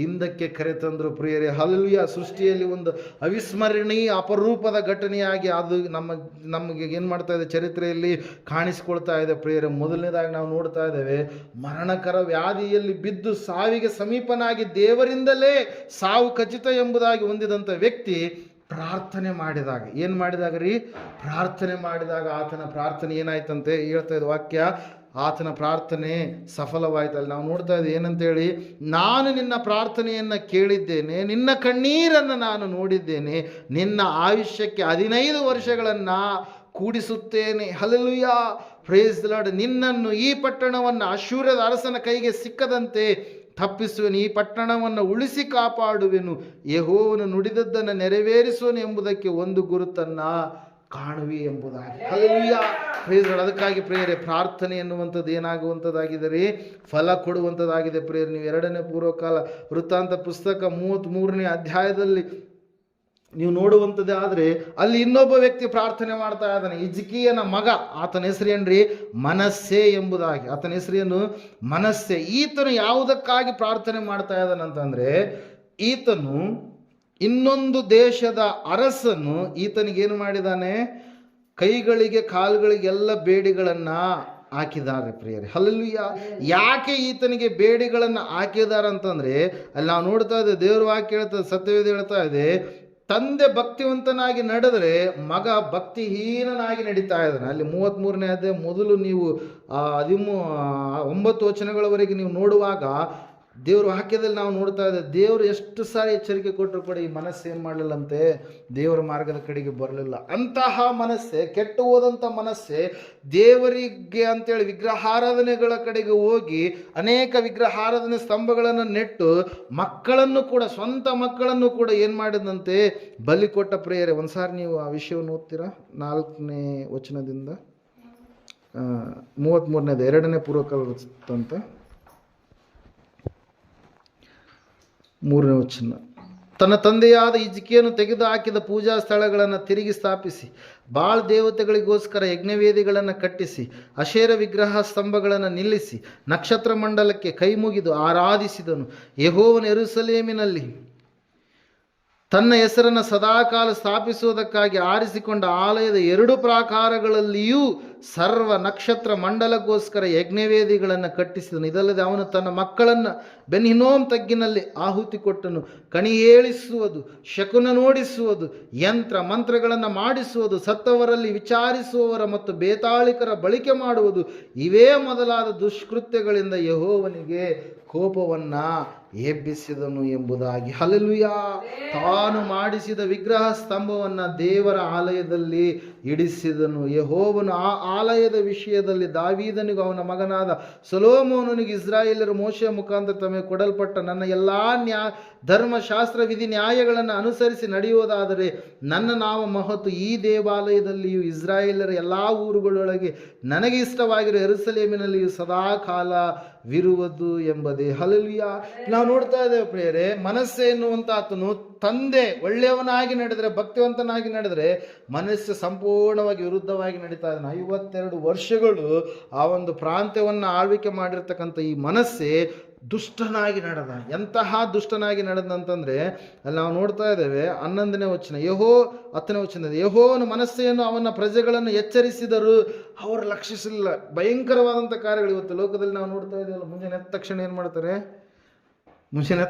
ಹಿಂದಕ್ಕೆ ಕರೆತಂದ್ರು ಪ್ರಿಯರೇ. ಹಲ್ಲೆಲೂಯಾ. ಸೃಷ್ಟಿಯಲ್ಲಿ ಒಂದು ಅವಿಸ್ಮರಣೀಯ ಅಪರೂಪದ ಘಟನೆಯಾಗಿ ಅದು ನಮಗೆ ಏನು ಮಾಡ್ತಾ ಇದೆ, ಚರಿತ್ರೆಯಲ್ಲಿ ಕಾಣಿಸ್ಕೊಳ್ತಾ ಇದೆ ಪ್ರಿಯರೇ. ಮೊದಲನೇದಾಗಿ ನಾವು ನೋಡ್ತಾ ಇದ್ದೇವೆ, ಮರಣಕರ ವ್ಯಾಧಿಯಲ್ಲಿ ಬಿದ್ದು ಸಾವಿಗೆ ಸಮೀಪನಾಗಿ ದೇವರಿಂದಲೇ ಸಾವು ಖಚಿತ ಎಂಬುದಾಗಿ ಹೊಂದಿದಂಥ ವ್ಯಕ್ತಿ ಪ್ರಾರ್ಥನೆ ಮಾಡಿದಾಗ, ಏನು ಮಾಡಿದಾಗ ರೀ, ಪ್ರಾರ್ಥನೆ ಮಾಡಿದಾಗ ಆತನ ಪ್ರಾರ್ಥನೆ ಏನಾಯ್ತಂತೆ ಹೇಳ್ತಾ ಇದೆ ವಾಕ್ಯ, ಆತನ ಪ್ರಾರ್ಥನೆ ಸಫಲವಾಯ್ತಲ್ಲ. ನಾವು ನೋಡ್ತಾ ಇದ್ದೀವಿ ಏನಂತೇಳಿ, ನಾನು ನಿನ್ನ ಪ್ರಾರ್ಥನೆಯನ್ನು ಕೇಳಿದ್ದೇನೆ, ನಿನ್ನ ಕಣ್ಣೀರನ್ನು ನಾನು ನೋಡಿದ್ದೇನೆ, ನಿನ್ನ ಆಯುಷ್ಯಕ್ಕೆ 15 ವರ್ಷಗಳನ್ನು ಕೂಡಿಸುತ್ತೇನೆ. Hallelujah, praise the Lord. ನಿನ್ನನ್ನು, ಈ ಪಟ್ಟಣವನ್ನು ಅಶ್ಶೂರದ ಅರಸನ ಕೈಗೆ ಸಿಕ್ಕದಂತೆ ತಪ್ಪಿಸುವೆನು, ಈ ಪಟ್ಟಣವನ್ನು ಉಳಿಸಿ ಕಾಪಾಡುವೆನು, ಯೆಹೋವನು ನುಡಿದದ್ದನ್ನು ನೆರವೇರಿಸುವನು ಎಂಬುದಕ್ಕೆ ಒಂದು ಗುರುತನ್ನ ಕಾಣುವಿ ಎಂಬುದಾಗಿ. Hallelujah, praise Lord. ಅದಕ್ಕಾಗಿ ಪ್ರಿಯರೇ, ಪ್ರಾರ್ಥನೆ ಎನ್ನುವಂಥದ್ದು ಏನಾಗುವಂಥದ್ದಾಗಿದೆ ರೀ, ಫಲ ಕೊಡುವಂಥದ್ದಾಗಿದೆ ಪ್ರಿಯರೇ. ನೀವು 2ನೇ ಪೂರ್ವಕಾಲ ವೃತ್ತಾಂತ ಪುಸ್ತಕ 33ನೇ ಅಧ್ಯಾಯದಲ್ಲಿ ನೀವು ನೋಡುವಂಥದ್ದೇ ಆದರೆ ಅಲ್ಲಿ ಇನ್ನೊಬ್ಬ ವ್ಯಕ್ತಿ ಪ್ರಾರ್ಥನೆ ಮಾಡ್ತಾ ಇದ್ದಾನೆ, ಹಿಜ್ಕೀಯನ ಮಗ. ಆತನ ಹೆಸರೇನ್ರಿ, ಮನಸ್ಸೆ ಎಂಬುದಾಗಿ. ಆತನ ಹೆಸರೇನು, ಮನಸ್ಸೆ. ಈತನು ಯಾವುದಕ್ಕಾಗಿ ಪ್ರಾರ್ಥನೆ ಮಾಡ್ತಾ ಇದ್ದಾನಂತಂದ್ರೆ, ಈತನು ಇನ್ನೊಂದು ದೇಶದ ಅರಸನು ಈತನಿಗೇನು ಮಾಡಿದ್ದಾನೆ, ಕೈಗಳಿಗೆ ಕಾಲುಗಳಿಗೆಲ್ಲ ಬೇಡಿಗಳನ್ನ ಹಾಕಿದ್ದಾರೆ ಪ್ರಿಯರೇ. ಹಲ್ಲೆಲೂಯಾ. ಯಾಕೆ ಈತನಿಗೆ ಬೇಡಿಗಳನ್ನು ಹಾಕಿದ್ದಾರೆ ಅಂತಂದ್ರೆ, ಅಲ್ಲಿ ನಾವು ನೋಡ್ತಾ ಇದ್ದೇವೆ, ದೇವ್ರ ವಾಕ್ಯ ಹೇಳ್ತದೆ, ಸತ್ಯವೇದ ಹೇಳ್ತಾ ಇದೆ, ತಂದೆ ಭಕ್ತಿವಂತನಾಗಿ ನಡೆದರೆ ಮಗ ಭಕ್ತಿಹೀನನಾಗಿ ನಡೀತಾ ಇದ್ದಾನೆ. ಅಲ್ಲಿ 33ನೇ ಅಧ್ಯಾಯ ಮೊದಲು ನೀವು 9 ವಚನಗಳವರೆಗೆ ನೀವು ನೋಡುವಾಗ ದೇವ್ರ ವಾಕ್ಯದಲ್ಲಿ ನಾವು ನೋಡ್ತಾ ಇದ್ದೇವೆ, ದೇವರು ಎಷ್ಟು ಸಾರಿ ಎಚ್ಚರಿಕೆ ಕೊಟ್ಟರು ಕೂಡ ಈ ಮನಸ್ಸು ಏನು ಮಾಡಲಿಲ್ಲಂತೆ, ದೇವರ ಮಾರ್ಗದ ಕಡೆಗೆ ಬರಲಿಲ್ಲ. ಅಂತಹ ಮನಸ್ಸೆ, ಕೆಟ್ಟು ಹೋದಂಥ ಮನಸ್ಸೆ ದೇವರಿಗೆ ಅಂತೇಳಿ ವಿಗ್ರಹಾರಾಧನೆಗಳ ಕಡೆಗೆ ಹೋಗಿ ಅನೇಕ ವಿಗ್ರಹಾರಾಧನೆ ಸ್ತಂಭಗಳನ್ನು ನೆಟ್ಟು ಮಕ್ಕಳನ್ನು ಕೂಡ, ಸ್ವಂತ ಮಕ್ಕಳನ್ನು ಕೂಡ ಏನು ಮಾಡಿದಂತೆ ಬಲಿ ಕೊಟ್ಟ ಪ್ರಿಯರೇ. ಒಂದ್ಸಾರಿ ನೀವು ಆ ವಿಷಯವನ್ನು ಓದ್ತೀರಾ, 4ನೇ ವಚನದಿಂದ 33ನೇದು, 2ನೇ ಪೂರ್ವಕಾಲ ಅಂತ 3ನೇ ವಚನ. ತನ್ನ ತಂದೆಯಾದ ಹಿಜ್ಕೀಯನು ತೆಗೆದು ಹಾಕಿದ ಪೂಜಾ ಸ್ಥಳಗಳನ್ನು ತಿರುಗಿ ಸ್ಥಾಪಿಸಿ, ಬಾಳ್ ದೇವತೆಗಳಿಗೋಸ್ಕರ ಯಜ್ಞವೇದಿಗಳನ್ನು ಕಟ್ಟಿಸಿ, ಅಶೇರ ವಿಗ್ರಹ ಸ್ತಂಭಗಳನ್ನು ನಿಲ್ಲಿಸಿ, ನಕ್ಷತ್ರ ಮಂಡಲಕ್ಕೆ ಕೈ ಮುಗಿದು ಆರಾಧಿಸಿದನು. ಯೆಹೋವನು ಯೆರೂಸಲೇಮಿನಲ್ಲಿ ತನ್ನ ಹೆಸರನ್ನು ಸದಾಕಾಲ ಸ್ಥಾಪಿಸುವುದಕ್ಕಾಗಿ ಆರಿಸಿಕೊಂಡ ಆಲಯದ 2 ಪ್ರಾಕಾರಗಳಲ್ಲಿಯೂ ಸರ್ವ ನಕ್ಷತ್ರ ಮಂಡಲಕ್ಕೋಸ್ಕರ ಯಜ್ಞವೇದಿಗಳನ್ನು ಕಟ್ಟಿಸಿದನು. ಇದಲ್ಲದೆ ಅವನು ತನ್ನ ಮಕ್ಕಳನ್ನು ಬೆನ್ ಹಿನ್ನೋಮ್ ತಗ್ಗಿನಲ್ಲಿ ಆಹುತಿ ಕೊಟ್ಟನು. ಕಣಿ ಹೇಳಿಸುವುದು, ಶಕುನ ನೋಡಿಸುವುದು, ಯಂತ್ರ ಮಂತ್ರಗಳನ್ನು ಮಾಡಿಸುವುದು, ಸತ್ತವರಲ್ಲಿ ವಿಚಾರಿಸುವವರ ಮತ್ತು ಬೇತಾಳಿಕರ ಬಳಕೆ ಮಾಡುವುದು, ಇವೇ ಮೊದಲಾದ ದುಷ್ಕೃತ್ಯಗಳಿಂದ ಯೆಹೋವನಿಗೆ ಕೋಪವನ್ನ ಎಬ್ಬಿಸಿದನು ಎಂಬುದಾಗಿ. ಹಲ್ಲೆಲೂಯಾ. ತಾನು ಮಾಡಿಸಿದ ವಿಗ್ರಹ ಸ್ತಂಭವನ್ನು ದೇವರ ಆಲಯದಲ್ಲಿ ಇಡಿಸಿದನು. ಯೆಹೋವನು ಆ ಆಲಯದ ವಿಷಯದಲ್ಲಿ ದಾವೀದನಿಗೂ ಅವನ ಮಗನಾದ ಸೊಲೊಮೋನನಿಗೆ ಇಸ್ರಾಯೇಲರು ಮೋಶೆಯ ಮುಖಾಂತರ ತಮಗೆ ಕೊಡಲ್ಪಟ್ಟ ನನ್ನ ಎಲ್ಲಾ ಧರ್ಮಶಾಸ್ತ್ರ ವಿಧಿ ನ್ಯಾಯಗಳನ್ನು ಅನುಸರಿಸಿ ನಡೆಯುವುದಾದರೆ ನನ್ನ ನಾಮ ಮಹತ್ತು ಈ ದೇವಾಲಯದಲ್ಲಿಯೂ ಇಸ್ರಾಯೇಲರ ಎಲ್ಲ ಊರುಗಳೊಳಗೆ ನನಗೆ ಇಷ್ಟವಾಗಿರೋ ಯೆರೂಸಲೇಮಿನಲ್ಲಿಯೂ ಸದಾ ಕಾಲವಿರುವುದು ಎಂಬುದೇ. ಹಲ್ಲೆಲೂಯಾ. ನಾವು ನೋಡ್ತಾ ಇದ್ದೇವೆ ಪ್ರಿಯರೇ, ಮನಸ್ಸೆ ಎನ್ನುವಂತ ಆತನು ತಂದೆ ಒಳ್ಳೆಯವನಾಗಿ ನಡೆದರೆ, ಭಕ್ತಿವಂತನಾಗಿ ನಡೆದರೆ, ಮನಸ್ಸು ಸಂಪೂರ್ಣವಾಗಿ ವಿರುದ್ಧವಾಗಿ ನಡೀತಾ ಇದ್ದಾನೆ. 52 ವರ್ಷಗಳು ಆ ಒಂದು ಪ್ರಾಂತ್ಯವನ್ನು ಆಳ್ವಿಕೆ ಮಾಡಿರ್ತಕ್ಕಂಥ ಈ ಮನಸ್ಸೆ ದುಷ್ಟನಾಗಿ ನಡೆದ. ಎಂತಹ ದುಷ್ಟನಾಗಿ ನಡೆದಂತಂದ್ರೆ ಅಲ್ಲಿ ನಾವು ನೋಡ್ತಾ ಇದ್ದೇವೆ 11ನೇ ವಚನ, 10ನೇ ವಚನದಲ್ಲಿ ಯೆಹೋವನು ಮನಸ್ಸೆಯನ್ನು ಅವನ ಪ್ರಜೆಗಳನ್ನು ಎಚ್ಚರಿಸಿದರು, ಅವರು ಲಕ್ಷಿಸಲಿಲ್ಲ. ಭಯಂಕರವಾದಂಥ ಕಾರ್ಯಗಳು ಇವತ್ತು ಲೋಕದಲ್ಲಿ ನಾವು ನೋಡ್ತಾ ಇದ್ದೇವಲ್ಲ. ಮುಂಜಾನೆ ಎದ್ದ ತಕ್ಷಣ ಏನು ಮಾಡ್ತಾರೆ?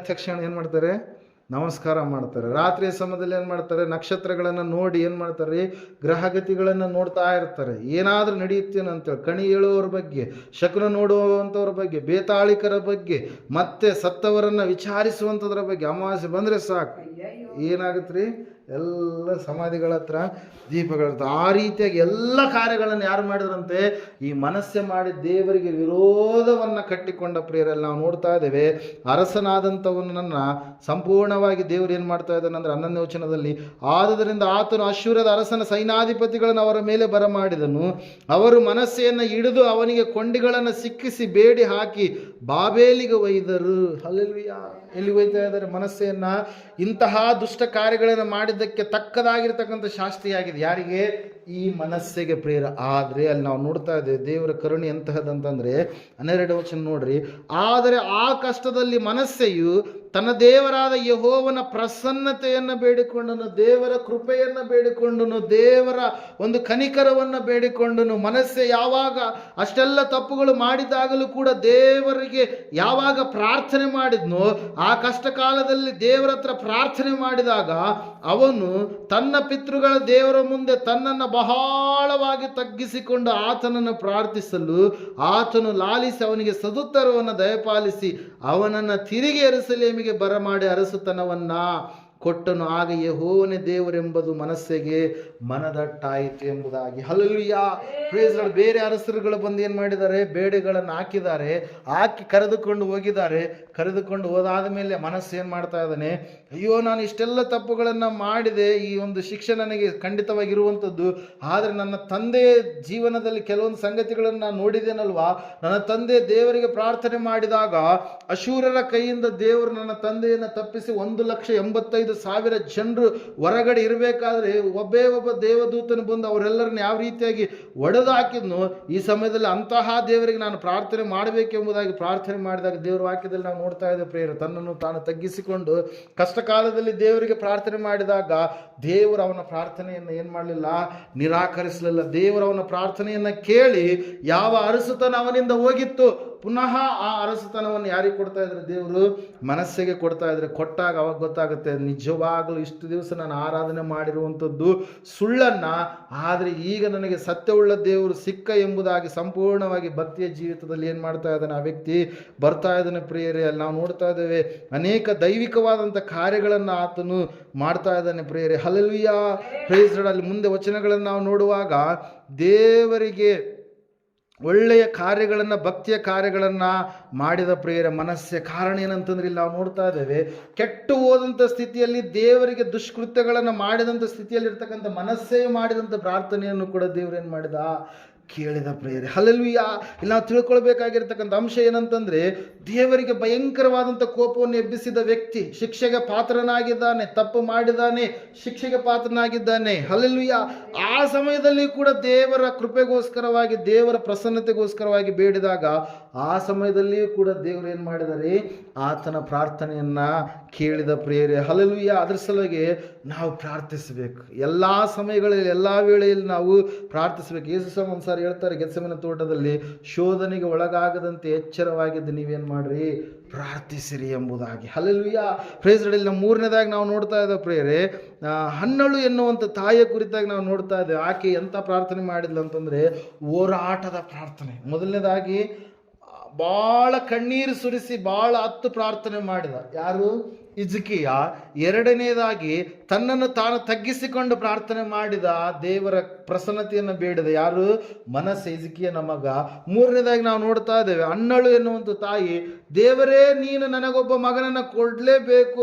ನಮಸ್ಕಾರ ಮಾಡ್ತಾರೆ. ರಾತ್ರಿಯ ಸಮಯದಲ್ಲಿ ಏನು ಮಾಡ್ತಾರೆ? ನಕ್ಷತ್ರಗಳನ್ನು ನೋಡಿ ಏನು ಮಾಡ್ತಾರೆ? ಗ್ರಹಗತಿಗಳನ್ನು ನೋಡ್ತಾ ಇರ್ತಾರೆ. ಏನಾದರೂ ನಡೆಯುತ್ತೇನೋ ಅಂತೇಳಿ ಕಣಿ ಹೇಳುವವ್ರ ಬಗ್ಗೆ, ಶಕುನ ನೋಡುವಂಥವ್ರ ಬಗ್ಗೆ, ಬೇತಾಳಿಕರ ಬಗ್ಗೆ, ಮತ್ತೆ ಸತ್ತವರನ್ನು ವಿಚಾರಿಸುವಂಥದ್ರ ಬಗ್ಗೆ. ಅಮಾವಾಸ್ಯೆ ಬಂದರೆ ಸಾಕು ಏನಾಗುತ್ತೆ ರೀ? ಎಲ್ಲ ಸಮಾಧಿಗಳ ಹತ್ರ ದೀಪಗಳ ಹತ್ರ. ಆ ರೀತಿಯಾಗಿ ಎಲ್ಲ ಕಾರ್ಯಗಳನ್ನು ಯಾರು ಮಾಡಿದ್ರಂತೆ? ಈ ಮನಸ್ಸೆ ಮಾಡಿ ದೇವರಿಗೆ ವಿರೋಧವನ್ನು ಕಟ್ಟಿಕೊಂಡ ಪ್ರಿಯರಲ್ಲಿ ನಾವು ನೋಡ್ತಾ ಇದ್ದೇವೆ. ಅರಸನಾದಂಥವನನ್ನು ಸಂಪೂರ್ಣವಾಗಿ ದೇವರು ಏನು ಮಾಡ್ತಾ ಇದ್ದಾನೆ ಅಂದರೆ 11ನೇ ವಚನದಲ್ಲಿ, ಆದುದರಿಂದ ಆತನು ಅಶ್ಶೂರದ ಅರಸನ ಸೈನ್ಯಾಧಿಪತಿಗಳನ್ನು ಅವರ ಮೇಲೆ ಬರಮಾಡಿದನು. ಅವರು ಮನಸ್ಸೆಯನ್ನು ಹಿಡಿದು ಅವನಿಗೆ ಕೊಂಡಿಗಳನ್ನು ಸಿಕ್ಕಿಸಿ ಬೇಡಿ ಹಾಕಿ ಬಾಬೇಲಿಗೆ ಒಯ್ದರು. ಹಲ್ಲೆಲೂಯಾ. ಎಲ್ಲಿ ಒಯ್ತಾ ಇದ್ದಾರೆ? ಮನಸ್ಸೆಯನ್ನು. ಇಂತಹ ದುಷ್ಟ ಕಾರ್ಯಗಳನ್ನು ಮಾಡಿದ್ದಕ್ಕೆ ತಕ್ಕದಾಗಿರ್ತಕ್ಕಂಥ ಶಾಸ್ತಿಯಾಗಿದೆ. ಯಾರಿಗೆ? ಈ ಮನಸ್ಸಿಗೆ ಪ್ರೇರ. ಆದರೆ ಅಲ್ಲಿ ನಾವು ನೋಡ್ತಾ ಇದ್ದೇವೆ ದೇವರ ಕರುಣೆ ಎಂತಹದಂತಂದ್ರೆ 12ನೇ ವಚನ ನೋಡ್ರಿ, ಆದರೆ ಆ ಕಷ್ಟದಲ್ಲಿ ಮನಸ್ಸೆಯು ತನ್ನ ದೇವರಾದ ಯೆಹೋವನ ಪ್ರಸನ್ನತೆಯನ್ನು ಬೇಡಿಕೊಂಡನು, ದೇವರ ಕೃಪೆಯನ್ನು ಬೇಡಿಕೊಂಡನು, ದೇವರ ಒಂದು ಕನಿಕರವನ್ನು ಬೇಡಿಕೊಂಡನು. ಮನಸ್ಸೆ ಯಾವಾಗ ಅಷ್ಟೆಲ್ಲ ತಪ್ಪುಗಳು ಮಾಡಿದಾಗಲೂ ಕೂಡ ದೇವರಿಗೆ ಯಾವಾಗ ಪ್ರಾರ್ಥನೆ ಮಾಡಿದ್ನೋ, ಆ ಕಷ್ಟ ಕಾಲದಲ್ಲಿ ದೇವರ ಹತ್ರ ಪ್ರಾರ್ಥನೆ ಮಾಡಿದಾಗ ಅವನು ತನ್ನ ಪಿತೃಗಳ ದೇವರ ಮುಂದೆ ತನ್ನನ್ನು ಬಹಳವಾಗಿ ತಗ್ಗಿಸಿಕೊಂಡು ಆತನನ್ನು ಪ್ರಾರ್ಥಿಸಲು ಆತನು ಲಾಲಿಸಿ ಅವನಿಗೆ ಸದುತ್ತರವನ್ನು ದಯಪಾಲಿಸಿ ಅವನನ್ನು ತಿರುಗಿ ಯೆರೂಸಲೇಮಿಗೆ ಬರಮಾಡಿ ಅರಸುತನವನ್ನ ಕೊಟ್ಟನು. ಆಗ ಯೆಹೋವನೇ ದೇವರೆಂಬುದು ಮನಸ್ಸಿಗೆ ಮನದಟ್ಟಾಯಿತು ಎಂಬುದಾಗಿ. ಹಲ್ಲೆಲೂಯಾ. Praise Lord. ಬೇರೆ ಅರಸರುಗಳು ಬಂದು ಏನು ಮಾಡಿದ್ದಾರೆ? ಬೇಡೆಗಳನ್ನು ಹಾಕಿದ್ದಾರೆ, ಹಾಕಿ ಕರೆದುಕೊಂಡು ಹೋಗಿದ್ದಾರೆ. ಕರೆದುಕೊಂಡು ಹೋದಾದ ಮೇಲೆ ಮನಸ್ಸು ಏನು ಮಾಡ್ತಾ ಇದ್ದಾನೆ? ಅಯ್ಯೋ, ನಾನು ಇಷ್ಟೆಲ್ಲ ತಪ್ಪುಗಳನ್ನು ಮಾಡಿದೆ, ಈ ಒಂದು ಶಿಕ್ಷೆ ನನಗೆ ಖಂಡಿತವಾಗಿರುವಂಥದ್ದು. ಆದರೆ ನನ್ನ ತಂದೆಯ ಜೀವನದಲ್ಲಿ ಕೆಲವೊಂದು ಸಂಗತಿಗಳನ್ನು ನಾನು ನೋಡಿದ್ದೇನಲ್ವಾ, ನನ್ನ ತಂದೆ ದೇವರಿಗೆ ಪ್ರಾರ್ಥನೆ ಮಾಡಿದಾಗ ಅಶೂರರ ಕೈಯಿಂದ ದೇವರು ನನ್ನ ತಂದೆಯನ್ನು ತಪ್ಪಿಸಿ 1,85,000 ಜನರು ಹೊರಗಡೆ ಇರಬೇಕಾದ್ರೆ ಒಬ್ಬ ದೇವದೂತನು ಬಂದು ಅವರೆಲ್ಲರನ್ನ ಯಾವ ರೀತಿಯಾಗಿ ಒಡೆದು ಹಾಕಿದ್ನು. ಈ ಸಮಯದಲ್ಲಿ ಅಂತಹ ದೇವರಿಗೆ ನಾನು ಪ್ರಾರ್ಥನೆ ಮಾಡಬೇಕೆಂಬುದಾಗಿ ಪ್ರಾರ್ಥನೆ ಮಾಡಿದಾಗ ದೇವರ ವಾಕ್ಯದಲ್ಲಿ ನಾವು ನೋಡ್ತಾ ಇದ್ದೇವೆ ಪ್ರಿಯರೇ, ತನ್ನನ್ನು ತಾನು ತಗ್ಗಿಸಿಕೊಂಡು ಕಷ್ಟ ಕಾಲದಲ್ಲಿ ದೇವರಿಗೆ ಪ್ರಾರ್ಥನೆ ಮಾಡಿದಾಗ ದೇವರು ಅವನ ಪ್ರಾರ್ಥನೆಯನ್ನು ಏನು ಮಾಡಲಿಲ್ಲ? ನಿರಾಕರಿಸಲಿಲ್ಲ. ದೇವರು ಅವನ ಪ್ರಾರ್ಥನೆಯನ್ನು ಕೇಳಿ ಯಾವ ಅರಸುತನ ಅವನಿಂದ ಹೋಗಿತ್ತು, ಪುನಃ ಆ ಅರಸುತನವನ್ನು ಯಾರಿಗೆ ಕೊಡ್ತಾ ಇದ್ರೆ? ದೇವರು ಮನಸ್ಸಿಗೆ ಕೊಡ್ತಾ ಇದ್ರೆ. ಕೊಟ್ಟಾಗ ಅವಾಗ ಗೊತ್ತಾಗುತ್ತೆ ನಿಜವಾಗಲೂ ಇಷ್ಟು ದಿವಸ ನಾನು ಆರಾಧನೆ ಮಾಡಿರುವಂಥದ್ದು ಸುಳ್ಳನ್ನ, ಆದರೆ ಈಗ ನನಗೆ ಸತ್ಯವುಳ್ಳ ದೇವರು ಸಿಕ್ಕ ಎಂಬುದಾಗಿ ಸಂಪೂರ್ಣವಾಗಿ ಭಕ್ತಿಯ ಜೀವಿತದಲ್ಲಿ ಏನು ಮಾಡ್ತಾ ಇದ್ದಾನೆ? ಆ ವ್ಯಕ್ತಿ ಬರ್ತಾ ಇದ್ದಾನೆ ಪ್ರಿಯರೇ. ಅಲ್ಲಿ ನಾವು ನೋಡ್ತಾ ಇದ್ದೇವೆ ಅನೇಕ ದೈವಿಕವಾದಂಥ ಕಾರ್ಯಗಳನ್ನು ಆತನು ಮಾಡ್ತಾ ಇದ್ದಾನೆ ಪ್ರಿಯರೇ. ಹಲ್ಲೆಲೂಯಾ. Praise Lord. ಅಲ್ಲಿ ಮುಂದೆ ವಚನಗಳನ್ನು ನಾವು ನೋಡುವಾಗ ದೇವರಿಗೆ ಒಳ್ಳೆಯ ಕಾರ್ಯಗಳನ್ನು, ಭಕ್ತಿಯ ಕಾರ್ಯಗಳನ್ನು ಮಾಡಿದ ಪ್ರಿಯರ ಮನಸ್ಸೆ. ಕಾರಣ ಏನಂತಂದ್ರೆ ಇಲ್ಲಿ ನಾವು ನೋಡ್ತಾ ಇದ್ದೇವೆ ಕೆಟ್ಟು ಹೋದಂಥ ಸ್ಥಿತಿಯಲ್ಲಿ ದೇವರಿಗೆ ದುಷ್ಕೃತ್ಯಗಳನ್ನು ಮಾಡಿದಂಥ ಸ್ಥಿತಿಯಲ್ಲಿ ಇರ್ತಕ್ಕಂಥ ಮನಸ್ಸೇ ಮಾಡಿದಂಥ ಪ್ರಾರ್ಥನೆಯನ್ನು ಕೂಡ ದೇವರೇನು ಮಾಡಿದ? ಕೇಳಿದ ಪ್ರಿಯರೇ. ಹಲ್ಲೆಲೂಯಾ. ಇಲ್ಲಿ ನಾವು ತಿಳ್ಕೊಳ್ಬೇಕಾಗಿರ್ತಕ್ಕಂಥ ಅಂಶ ಏನಂತಂದ್ರೆ, ದೇವರಿಗೆ ಭಯಂಕರವಾದಂಥ ಕೋಪವನ್ನು ಎಬ್ಬಿಸಿದ ವ್ಯಕ್ತಿ ಶಿಕ್ಷೆಗೆ ಪಾತ್ರನಾಗಿದ್ದಾನೆ, ತಪ್ಪು ಮಾಡಿದ್ದಾನೆ, ಶಿಕ್ಷೆಗೆ ಪಾತ್ರನಾಗಿದ್ದಾನೆ. ಹಲ್ಲೆಲೂಯಾ. ಆ ಸಮಯದಲ್ಲಿ ಕೂಡ ದೇವರ ಕೃಪೆಗೋಸ್ಕರವಾಗಿ, ದೇವರ ಪ್ರಸನ್ನತೆಗೋಸ್ಕರವಾಗಿ ಬೇಡಿದಾಗ ಆ ಸಮಯದಲ್ಲಿಯೂ ಕೂಡ ದೇವರು ಏನು ಮಾಡಿದ್ದಾರೆ? ಆತನ ಪ್ರಾರ್ಥನೆಯನ್ನ ಕೇಳಿದ ಪ್ರಿಯರೇ. ಹಲ್ಲೆಲೂಯಾ. ಅದ್ರ ಸಲುವಾಗಿ ನಾವು ಪ್ರಾರ್ಥಿಸಬೇಕು. ಎಲ್ಲ ಸಮಯಗಳಲ್ಲಿ, ಎಲ್ಲ ವೇಳೆಯಲ್ಲಿ ನಾವು ಪ್ರಾರ್ಥಿಸಬೇಕು. ಯೇಸು ಸ್ವಾಮಿ ಒಂದ್ಸಾರಿ ಹೇಳ್ತಾರೆ ಗೆತ್ಸೆಮನೆ ತೋಟದಲ್ಲಿ, ಶೋಧನೆಗೆ ಒಳಗಾಗದಂತೆ ಎಚ್ಚರವಾಗಿದ್ದು ನೀವೇನು ಮಾಡ್ರಿ? ಪ್ರಾರ್ಥಿಸಿರಿ ಎಂಬುದಾಗಿ. ಹಲ್ಲೆಲೂಯಾ. Praise Lord. ಇಲ್ಲಿ 3ನೇದಾಗಿ ನಾವು ನೋಡ್ತಾ ಇದ್ದೇವೆ ಪ್ರಿಯರೇ, ಹನ್ನಳು ಎನ್ನುವಂಥ ತಾಯಿಯ ಕುರಿತಾಗಿ ನಾವು ನೋಡ್ತಾ ಇದ್ದೇವೆ. ಆಕೆ ಎಂಥ ಪ್ರಾರ್ಥನೆ ಮಾಡಿದ್ಲು ಅಂತಂದ್ರೆ ಹೋರಾಟದ ಪ್ರಾರ್ಥನೆ. ಮೊದಲನೇದಾಗಿ ಭಾಳ ಕಣ್ಣೀರು ಸುರಿಸಿ ಭಾಳ ಪ್ರಾರ್ಥನೆ ಮಾಡಿದ. ಯಾರು? ಹಿಜ್ಕೀಯ. ಎರಡನೇದಾಗಿ ತನ್ನನ್ನು ತಾನು ತಗ್ಗಿಸಿಕೊಂಡು ಪ್ರಾರ್ಥನೆ ಮಾಡಿದ, ದೇವರ ಪ್ರಸನ್ನತೆಯನ್ನು ಬೇಡಿದ. ಯಾರು? ಮನಸ್ಸೆ, ಹಿಜ್ಕೀಯನ ಮಗ. ಮೂರನೇದಾಗಿ ನಾವು ನೋಡ್ತಾ ಇದ್ದೇವೆ, ಹನ್ನಳು ಎನ್ನುವಂಥ ತಾಯಿ, ದೇವರೇ ನೀನು ನನಗೊಬ್ಬ ಮಗನನ್ನು ಕೊಡಲೇಬೇಕು,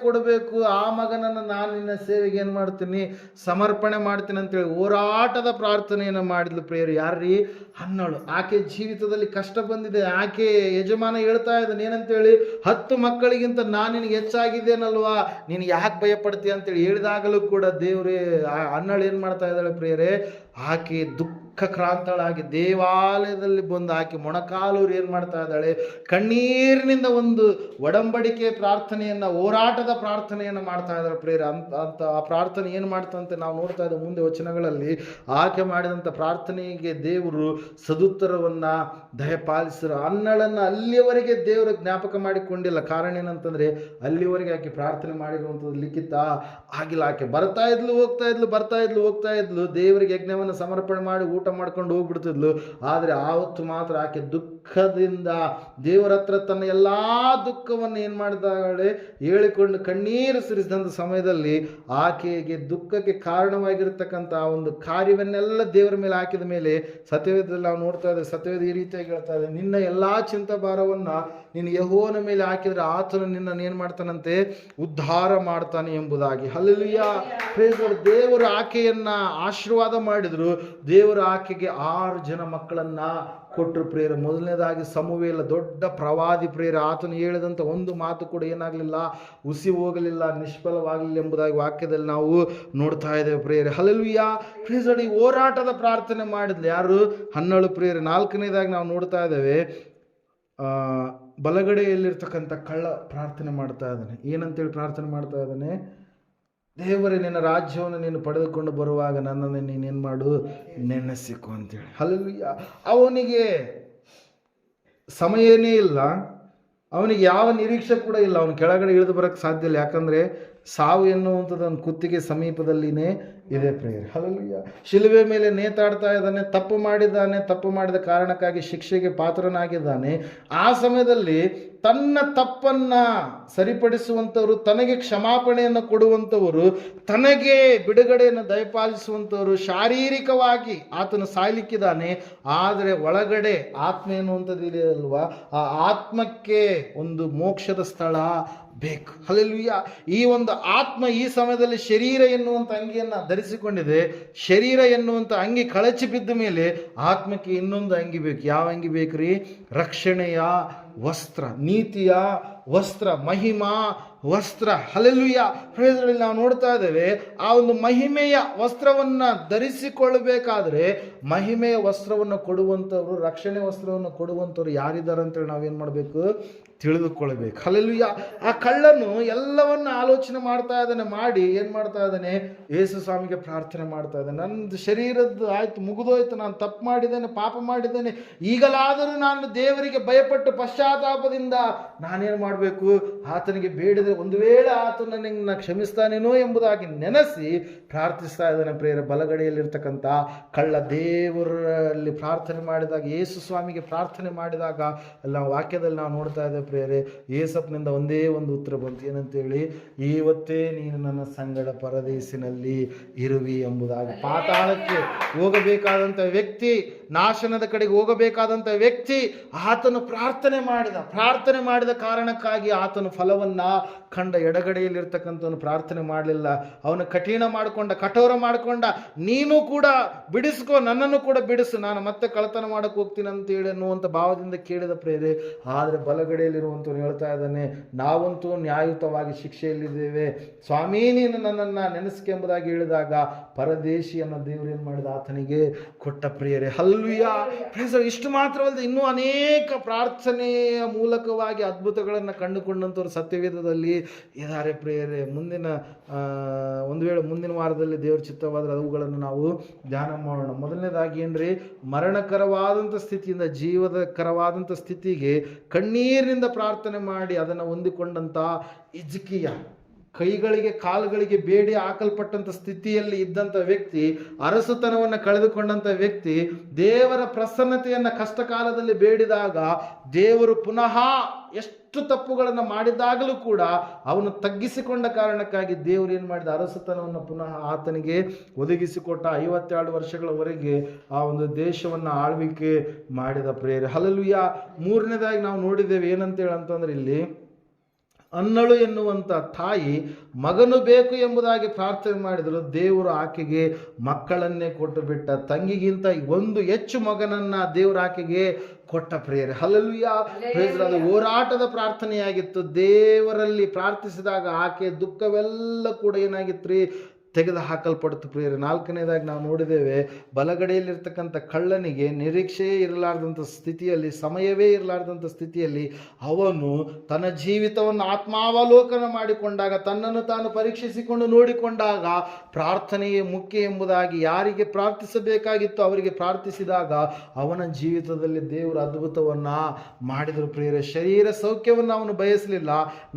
ಕೊಡಬೇಕು, ಆ ಮಗನನ್ನು ನಾನು ನಿನ್ನ ಸೇವೆಗೆ ಏನು ಮಾಡ್ತೀನಿ, ಸಮರ್ಪಣೆ ಮಾಡ್ತೀನಿ ಅಂತೇಳಿ ಹೋರಾಟದ ಪ್ರಾರ್ಥನೆಯನ್ನು ಮಾಡಿದ್ಲು ಪ್ರಿಯರು. ಯಾರ್ರೀ? ಹನ್ನಳು. ಆಕೆ ಜೀವಿತದಲ್ಲಿ ಕಷ್ಟ ಬಂದಿದೆ. ಆಕೆ ಯಜಮಾನ ಹೇಳ್ತಾ ಇದ್ದಾನೆ ಏನಂತೇಳಿ, 10 ಮಕ್ಕಳಿಗಿಂತ ನಾನು ನಿನಗೆ ಹೆಚ್ಚಾಗಿದ್ದೇನಲ್ವಾ, ನೀನು ಯಾಕೆ ಭಯಪಡ್ತೀಯ ಅಂತೇಳಿ ಹೇಳಿದಾಗಲೂ ಕೂಡ ದೇವರೇ, ಹನ್ನಳು ಏನು ಮಾಡ್ತಾ ಇದ್ದಾಳೆ ಪ್ರಿಯರೇ, ಆಕೆ ದುಃಖಕ್ರಾಂತಳಾಗಿ ದೇವಾಲಯದಲ್ಲಿ ಬಂದು ಆಕೆ ಮೊಣಕಾಲೂರು ಏನು ಮಾಡ್ತಾ ಇದ್ದಾಳೆ, ಕಣ್ಣೀರಿನಿಂದ ಒಂದು ಒಡಂಬಡಿಕೆ ಪ್ರಾರ್ಥನೆಯನ್ನು, ಹೋರಾಟದ ಪ್ರಾರ್ಥನೆಯನ್ನು ಮಾಡ್ತಾ ಇದ್ದಾಳೆ ಪ್ರಿಯರೇ. ಅಂತ ಆ ಪ್ರಾರ್ಥನೆ ಏನು ಮಾಡ್ತಂತೆ ನಾವು ನೋಡ್ತಾ ಇದ್ದೇವೆ ಮುಂದೆ ವಚನಗಳಲ್ಲಿ. ಆಕೆ ಮಾಡಿದಂಥ ಪ್ರಾರ್ಥನೆಗೆ ದೇವರು ಸದುತ್ತರವನ್ನು ದಯಪಾಲಿಸಿರು. ಹನ್ನಳನ್ನು ಅಲ್ಲಿಯವರೆಗೆ ದೇವರು ಜ್ಞಾಪಕ ಮಾಡಿಕೊಂಡಿಲ್ಲ. ಕಾರಣ ಏನಂತಂದರೆ, ಅಲ್ಲಿವರೆಗೆ ಆಕೆ ಪ್ರಾರ್ಥನೆ ಮಾಡಿರುವಂಥದ್ದು ಲಿಖಿತ ಆಗಿಲ್ಲ. ಆಕೆ ಬರ್ತಾ ಇದ್ಲು, ಹೋಗ್ತಾ ಇದ್ಲು, ದೇವರಿಗೆ ಯಜ್ಞವನ್ನು ಸಮರ್ಪಣೆ ಮಾಡಿ ಊಟ ಮಾಡ್ಕೊಂಡು ಹೋಗ್ಬಿಡ್ತಿದ್ಲು. ಆದರೆ ಆವತ್ತು ಮಾತ್ರ ಆಕೆ ದುಃಖದಿಂದ ದೇವರ ಹತ್ರ ತನ್ನ ಎಲ್ಲ ದುಃಖವನ್ನು ಏನು ಮಾಡಿದಾಳೆ, ಹೇಳಿಕೊಂಡು ಕಣ್ಣೀರು ಸುರಿಸಿದಂಥ ಸಮಯದಲ್ಲಿ ಆಕೆಗೆ ದುಃಖಕ್ಕೆ ಕಾರಣವಾಗಿರ್ತಕ್ಕಂಥ ಒಂದು ಕಾರ್ಯವನ್ನೆಲ್ಲ ದೇವರ ಮೇಲೆ ಹಾಕಿದ ಮೇಲೆ, ಸತ್ಯವೇದದಲ್ಲಿ ನಾವು ನೋಡ್ತಾ ಇದ್ದೇವೆ, ಸತ್ಯವೇದ ಈ ರೀತಿಯಾಗಿ ಹೇಳ್ತಾ ಇದೆ, ನಿನ್ನ ಎಲ್ಲ ಚಿಂತಾಭಾರವನ್ನು ನೀನು ಯೆಹೋವನ ಮೇಲೆ ಹಾಕಿದರೆ ಆತನು ನಿನ್ನನ್ನು ಏನು ಮಾಡ್ತಾನಂತೆ, ಉದ್ಧಾರ ಮಾಡ್ತಾನೆ ಎಂಬುದಾಗಿ. Hallelujah, praise the Lord. ದೇವರು ಆಕೆಯನ್ನ ಆಶೀರ್ವಾದ ಮಾಡಿದ್ರು. ದೇವರು ಆಕೆಗೆ 6 ಜನ ಮಕ್ಕಳನ್ನ ಕೊಟ್ಟರು ಪ್ರಿಯರ. ಮೊದಲನೇದಾಗಿ ಸಮುವೇಲ, ದೊಡ್ಡ ಪ್ರವಾದಿ ಪ್ರಿಯರ. ಆತನು ಹೇಳಿದಂಥ ಒಂದು ಮಾತು ಕೂಡ ಏನಾಗಲಿಲ್ಲ, ಹುಸಿ ಹೋಗಲಿಲ್ಲ, ನಿಷ್ಫಲವಾಗಲಿಲ್ಲ ಎಂಬುದಾಗಿ ವಾಕ್ಯದಲ್ಲಿ ನಾವು ನೋಡ್ತಾ ಇದ್ದೇವೆ ಪ್ರಿಯರೇ. Hallelujah, praise the Lord. ಈ ಹೋರಾಟದ ಪ್ರಾರ್ಥನೆ ಮಾಡಿದ್ಲು ಯಾರು? ಹನ್ನಳು ಪ್ರಿಯರೇ. 4ನೇದಾಗಿ ನಾವು ನೋಡ್ತಾ ಇದ್ದೇವೆ, ಬಲಗಡೆಯಲ್ಲಿರ್ತಕ್ಕಂಥ ಕಳ್ಳ ಪ್ರಾರ್ಥನೆ ಮಾಡ್ತಾ ಇದ್ದಾನೆ. ಏನಂತೇಳಿ ಪ್ರಾರ್ಥನೆ ಮಾಡ್ತಾ ಇದ್ದಾನೆ, ದೇವರೇ ನಿನ್ನ ರಾಜ್ಯವನ್ನು ನೀನು ಪಡೆದುಕೊಂಡು ಬರುವಾಗ ನನ್ನನ್ನು ನೀನೇನು ಮಾಡು, ನೆನೆಸಿಕೊ ಅಂತೇಳಿ. ಹಲ್ಲೆಲೂಯಾ. ಅವನಿಗೆ ಸಮಯನೇ ಇಲ್ಲ, ಅವನಿಗೆ ಯಾವ ನಿರೀಕ್ಷೆ ಕೂಡ ಇಲ್ಲ. ಅವನು ಕೆಳಗಡೆ ಇಳಿದು ಬರೋಕ್ಕೆ ಸಾಧ್ಯ ಇಲ್ಲ. ಯಾಕಂದರೆ ಸಾವು ಎನ್ನುವಂಥದ್ದು ಅವನ ಕುತ್ತಿಗೆ ಸಮೀಪದಲ್ಲಿನೇ ಇದೆ ಪ್ರಿಯರೇ. ಹಲ್ಲೆಲೂಯಾ. ಶಿಲುಬೆ ಮೇಲೆ ನೇತಾಡ್ತಾ ಇದ್ದಾನೆ, ತಪ್ಪು ಮಾಡಿದ ಕಾರಣಕ್ಕಾಗಿ ಶಿಕ್ಷೆಗೆ ಪಾತ್ರನಾಗಿದ್ದಾನೆ. ಆ ಸಮಯದಲ್ಲಿ ತನ್ನ ತಪ್ಪನ್ನು ಸರಿಪಡಿಸುವಂಥವರು, ತನಗೆ ಕ್ಷಮಾಪಣೆಯನ್ನು ಕೊಡುವಂಥವರು, ತನಗೆ ಬಿಡುಗಡೆಯನ್ನು ದಯಪಾಲಿಸುವಂಥವರು, ಶಾರೀರಿಕವಾಗಿ ಆತನು ಸಾಯ್ಲಿಕ್ಕಿದ್ದಾನೆ. ಆದರೆ ಒಳಗಡೆ ಆತ್ಮ ಎನ್ನುವಂಥದ್ದು ಇದೆ ಅಲ್ವಾ, ಆ ಆತ್ಮಕ್ಕೆ ಒಂದು ಮೋಕ್ಷದ ಸ್ಥಳ ಬೇಕು. ಹಲ್ಲೆಲೂಯಾ. ಈ ಒಂದು ಆತ್ಮ ಈ ಸಮಯದಲ್ಲಿ ಶರೀರ ಎನ್ನುವಂಥ ಅಂಗಿಯನ್ನು ಧರಿಸಿಕೊಂಡಿದೆ. ಶರೀರ ಎನ್ನುವಂಥ ಅಂಗಿ ಕಳಚಿ ಬಿದ್ದ ಮೇಲೆ ಆತ್ಮಕ್ಕೆ ಇನ್ನೊಂದು ಅಂಗಿ ಬೇಕು. ಯಾವ ಅಂಗಿ ಬೇಕ್ರಿ? ರಕ್ಷಣೆಯ ವಸ್ತ್ರ, ನೀತಿಯ ವಸ್ತ್ರ, ಮಹಿಮಾ ವಸ್ತ್ರ. ಹಲ್ಲೆಲೂಯಾ. ಪ್ರಯೋಜನದಲ್ಲಿ ನಾವು ನೋಡ್ತಾ ಇದ್ದೇವೆ, ಆ ಒಂದು ಮಹಿಮೆಯ ವಸ್ತ್ರವನ್ನು ಧರಿಸಿಕೊಳ್ಳಬೇಕಾದ್ರೆ ಮಹಿಮೆಯ ವಸ್ತ್ರವನ್ನು ಕೊಡುವಂಥವ್ರು, ರಕ್ಷಣೆ ವಸ್ತ್ರವನ್ನು ಕೊಡುವಂಥವ್ರು ಯಾರಿದ್ದಾರೆ ಅಂತೇಳಿ ನಾವೇನು ಮಾಡಬೇಕು, ತಿಳಿದುಕೊಳ್ಬೇಕು. ಹಲ್ಲೆಲೂಯಾ. ಆ ಕಳ್ಳನು ಎಲ್ಲವನ್ನು ಆಲೋಚನೆ ಮಾಡ್ತಾ ಇದ್ದಾನೆ. ಮಾಡಿ ಏನು ಮಾಡ್ತಾ ಇದ್ದಾನೆ, ಯೇಸು ಸ್ವಾಮಿಗೆ ಪ್ರಾರ್ಥನೆ ಮಾಡ್ತಾ ಇದ್ದಾನೆ. ನನ್ನ ಶರೀರದ್ದು ಆಯ್ತು, ಮುಗಿದೋಯ್ತು, ನಾನು ತಪ್ಪು ಮಾಡಿದ್ದೇನೆ, ಪಾಪ ಮಾಡಿದ್ದೇನೆ, ಈಗಲಾದರೂ ನಾನು ದೇವರಿಗೆ ಭಯಪಟ್ಟು ಪಶ್ಚಾತ್ತಾಪದಿಂದ ನಾನೇನು ಮಾಡಬೇಕು, ಆತನಿಗೆ ಬೇಡಿದರೆ ಒಂದು ವೇಳೆ ಆತನು ನನಗೆ ಕ್ಷಮಿಸ್ತಾನೇನೋ ಎಂಬುದಾಗಿ ನೆನೆಸಿ ಪ್ರಾರ್ಥಿಸ್ತಾ ಇದ್ದಾನೆ ಪ್ರಿಯರ. ಬಲಗಡೆಯಲ್ಲಿರ್ತಕ್ಕಂಥ ಕಳ್ಳ ದೇವರಲ್ಲಿ ಪ್ರಾರ್ಥನೆ ಮಾಡಿದಾಗ, ಯೇಸು ಸ್ವಾಮಿಗೆ ಪ್ರಾರ್ಥನೆ ಮಾಡಿದಾಗ ಎಲ್ಲ ವಾಕ್ಯದಲ್ಲಿ ನಾವು ನೋಡ್ತಾ ಇದ್ದೇವೆ ಪ್ರಿಯರೇ, ಯೇಸಪ್ಪನಿಂದ ಒಂದೇ ಒಂದು ಉತ್ತರ ಬಂತು. ಏನಂತೇಳಿ, ಇವತ್ತೇ ನೀನು ನನ್ನ ಸಂಗಡ ಪರದೇಸಿನಲ್ಲಿ ಇರುವಿ ಎಂಬುದಾಗಿ. ಪಾತಾಳಕ್ಕೆ ಹೋಗಬೇಕಾದಂಥ ವ್ಯಕ್ತಿ, ನಾಶನದ ಕಡೆಗೆ ಹೋಗಬೇಕಾದಂಥ ವ್ಯಕ್ತಿ, ಆತನು ಪ್ರಾರ್ಥನೆ ಮಾಡಿದ ಕಾರಣಕ್ಕಾಗಿ ಆತನು ಫಲವನ್ನ ಕಂಡ. ಎಡಗಡೆಯಲ್ಲಿರ್ತಕ್ಕಂಥವನು ಪ್ರಾರ್ಥನೆ ಮಾಡಲಿಲ್ಲ. ಅವನು ಕಠೋರ ಮಾಡಿಕೊಂಡ. ನೀನು ಕೂಡ ಬಿಡಿಸ್ಕೋ, ನನ್ನನ್ನು ಕೂಡ ಬಿಡಿಸು, ನಾನು ಮತ್ತೆ ಕಳ್ಳತನ ಮಾಡಕ್ಕೆ ಹೋಗ್ತೀನಿ ಅಂತೇಳಿ ಅನ್ನುವಂಥ ಭಾವದಿಂದ ಕೇಳಿದ ಪ್ರೇರೆ. ಆದರೆ ಬಲಗಡೆಯಲ್ಲಿರುವಂಥವನು ಹೇಳ್ತಾ ಇದ್ದಾನೆ, ನಾವಂತೂ ನ್ಯಾಯಯುತವಾಗಿ ಶಿಕ್ಷೆಯಲ್ಲಿದ್ದೇವೆ, ಸ್ವಾಮಿ ನೀನು ನನ್ನನ್ನು ನೆನೆಸ್ಕೆಂಬುದಾಗಿ ಹೇಳಿದಾಗ ಪರದೇಶಿಯನ್ನು ದೇವರು ಏನು ಮಾಡಿದ, ಆತನಿಗೆ ಕೊಟ್ಟ ಪ್ರಿಯರೇ. ಹಲ್ಲೆಲೂಯಾ. ಇಷ್ಟು ಮಾತ್ರವಲ್ಲದೆ ಇನ್ನೂ ಅನೇಕ ಪ್ರಾರ್ಥನೆಯ ಮೂಲಕವಾಗಿ ಅದ್ಭುತಗಳನ್ನು ಕಂಡುಕೊಂಡಂಥವ್ರು ಸತ್ಯವೇದದಲ್ಲಿ ಇದ್ದಾರೆ ಪ್ರಿಯರೇ. ಒಂದು ವೇಳೆ ಮುಂದಿನ ವಾರದಲ್ಲಿ ದೇವರ ಚಿತ್ತವಾದರೆ ಅವುಗಳನ್ನು ನಾವು ಧ್ಯಾನ ಮಾಡೋಣ. ಮೊದಲನೇದಾಗಿ ಏನ್ರಿ, ಮರಣಕರವಾದಂಥ ಸ್ಥಿತಿಯಿಂದ ಜೀವದಕರವಾದಂಥ ಸ್ಥಿತಿಗೆ ಕಣ್ಣೀರಿನಿಂದ ಪ್ರಾರ್ಥನೆ ಮಾಡಿ ಅದನ್ನು ಹೊಂದಿಕೊಂಡಂಥ ಹಿಜ್ಕೀಯ. ಕೈಗಳಿಗೆ ಕಾಲುಗಳಿಗೆ ಬೇಡಿ ಹಾಕಲ್ಪಟ್ಟಂತ ಸ್ಥಿತಿಯಲ್ಲಿ ಇದ್ದಂಥ ವ್ಯಕ್ತಿ, ಅರಸುತನವನ್ನು ಕಳೆದುಕೊಂಡಂಥ ವ್ಯಕ್ತಿ ದೇವರ ಪ್ರಸನ್ನತೆಯನ್ನು ಕಷ್ಟ ಕಾಲದಲ್ಲಿ ಬೇಡಿದಾಗ ದೇವರು ಪುನಃ ಎಷ್ಟು ತಪ್ಪುಗಳನ್ನು ಮಾಡಿದಾಗಲೂ ಕೂಡ ಅವನು ತಗ್ಗಿಸಿಕೊಂಡ ಕಾರಣಕ್ಕಾಗಿ ದೇವರು ಏನು ಮಾಡಿದ, ಅರಸುತನವನ್ನು ಪುನಃ ಆತನಿಗೆ ಒದಗಿಸಿಕೊಟ್ಟ. 52 ವರ್ಷಗಳವರೆಗೆ ಆ ಒಂದು ದೇಶವನ್ನು ಆಳ್ವಿಕೆ ಮಾಡಿದ ಪ್ರೇರೆ. ಹಲ್ಲೆಲೂಯಾ. ಮೂರನೇದಾಗಿ ನಾವು ನೋಡಿದ್ದೇವೆ ಏನಂತೇಳಂತಂದ್ರೆ, ಇಲ್ಲಿ ಅನ್ನಳು ಎನ್ನುವಂಥ ತಾಯಿ ಮಗನು ಬೇಕು ಎಂಬುದಾಗಿ ಪ್ರಾರ್ಥನೆ ಮಾಡಿದರು. ದೇವರು ಆಕೆಗೆ ಮಕ್ಕಳನ್ನೇ ಕೊಟ್ಟು ಬಿಟ್ಟ. ತಂಗಿಗಿಂತ ಒಂದು ಹೆಚ್ಚು ಮಗನನ್ನ ದೇವರು ಆಕೆಗೆ ಕೊಟ್ಟ ಪ್ರೇರೆ. ಹಲ್ಲೆಲೂಯಾ. ಅದು ಹೋರಾಟದ ಪ್ರಾರ್ಥನೆಯಾಗಿತ್ತು. ದೇವರಲ್ಲಿ ಪ್ರಾರ್ಥಿಸಿದಾಗ ಆಕೆ ದುಃಖವೆಲ್ಲ ಕೂಡ ಏನಾಗಿತ್ತು, ತೆಗೆದು ಹಾಕಲ್ಪಡ್ತು ಪ್ರಿಯರೇ. 4ನೇದಾಗಿ ನಾವು ನೋಡಿದ್ದೇವೆ, ಬಲಗಡೆಯಲ್ಲಿರ್ತಕ್ಕಂಥ ಕಳ್ಳನಿಗೆ ನಿರೀಕ್ಷೆಯೇ ಇರಲಾರ್ದಂಥ ಸ್ಥಿತಿಯಲ್ಲಿ, ಸಮಯವೇ ಇರಲಾರ್ದಂಥ ಸ್ಥಿತಿಯಲ್ಲಿ ಅವನು ತನ್ನ ಜೀವಿತವನ್ನು ಆತ್ಮಾವಲೋಕನ ಮಾಡಿಕೊಂಡಾಗ, ತನ್ನನ್ನು ತಾನು ಪರೀಕ್ಷಿಸಿಕೊಂಡು ನೋಡಿಕೊಂಡಾಗ ಪ್ರಾರ್ಥನೆಯೇ ಮುಖ್ಯ ಎಂಬುದಾಗಿ ಯಾರಿಗೆ ಪ್ರಾರ್ಥಿಸಬೇಕಾಗಿತ್ತು ಅವರಿಗೆ ಪ್ರಾರ್ಥಿಸಿದಾಗ ಅವನ ಜೀವಿತದಲ್ಲಿ ದೇವರು ಅದ್ಭುತವನ್ನು ಮಾಡಿದರು ಪ್ರಿಯರೇ. ಶರೀರ ಸೌಖ್ಯವನ್ನು ಅವನು ಬಯಸಲಿಲ್ಲ.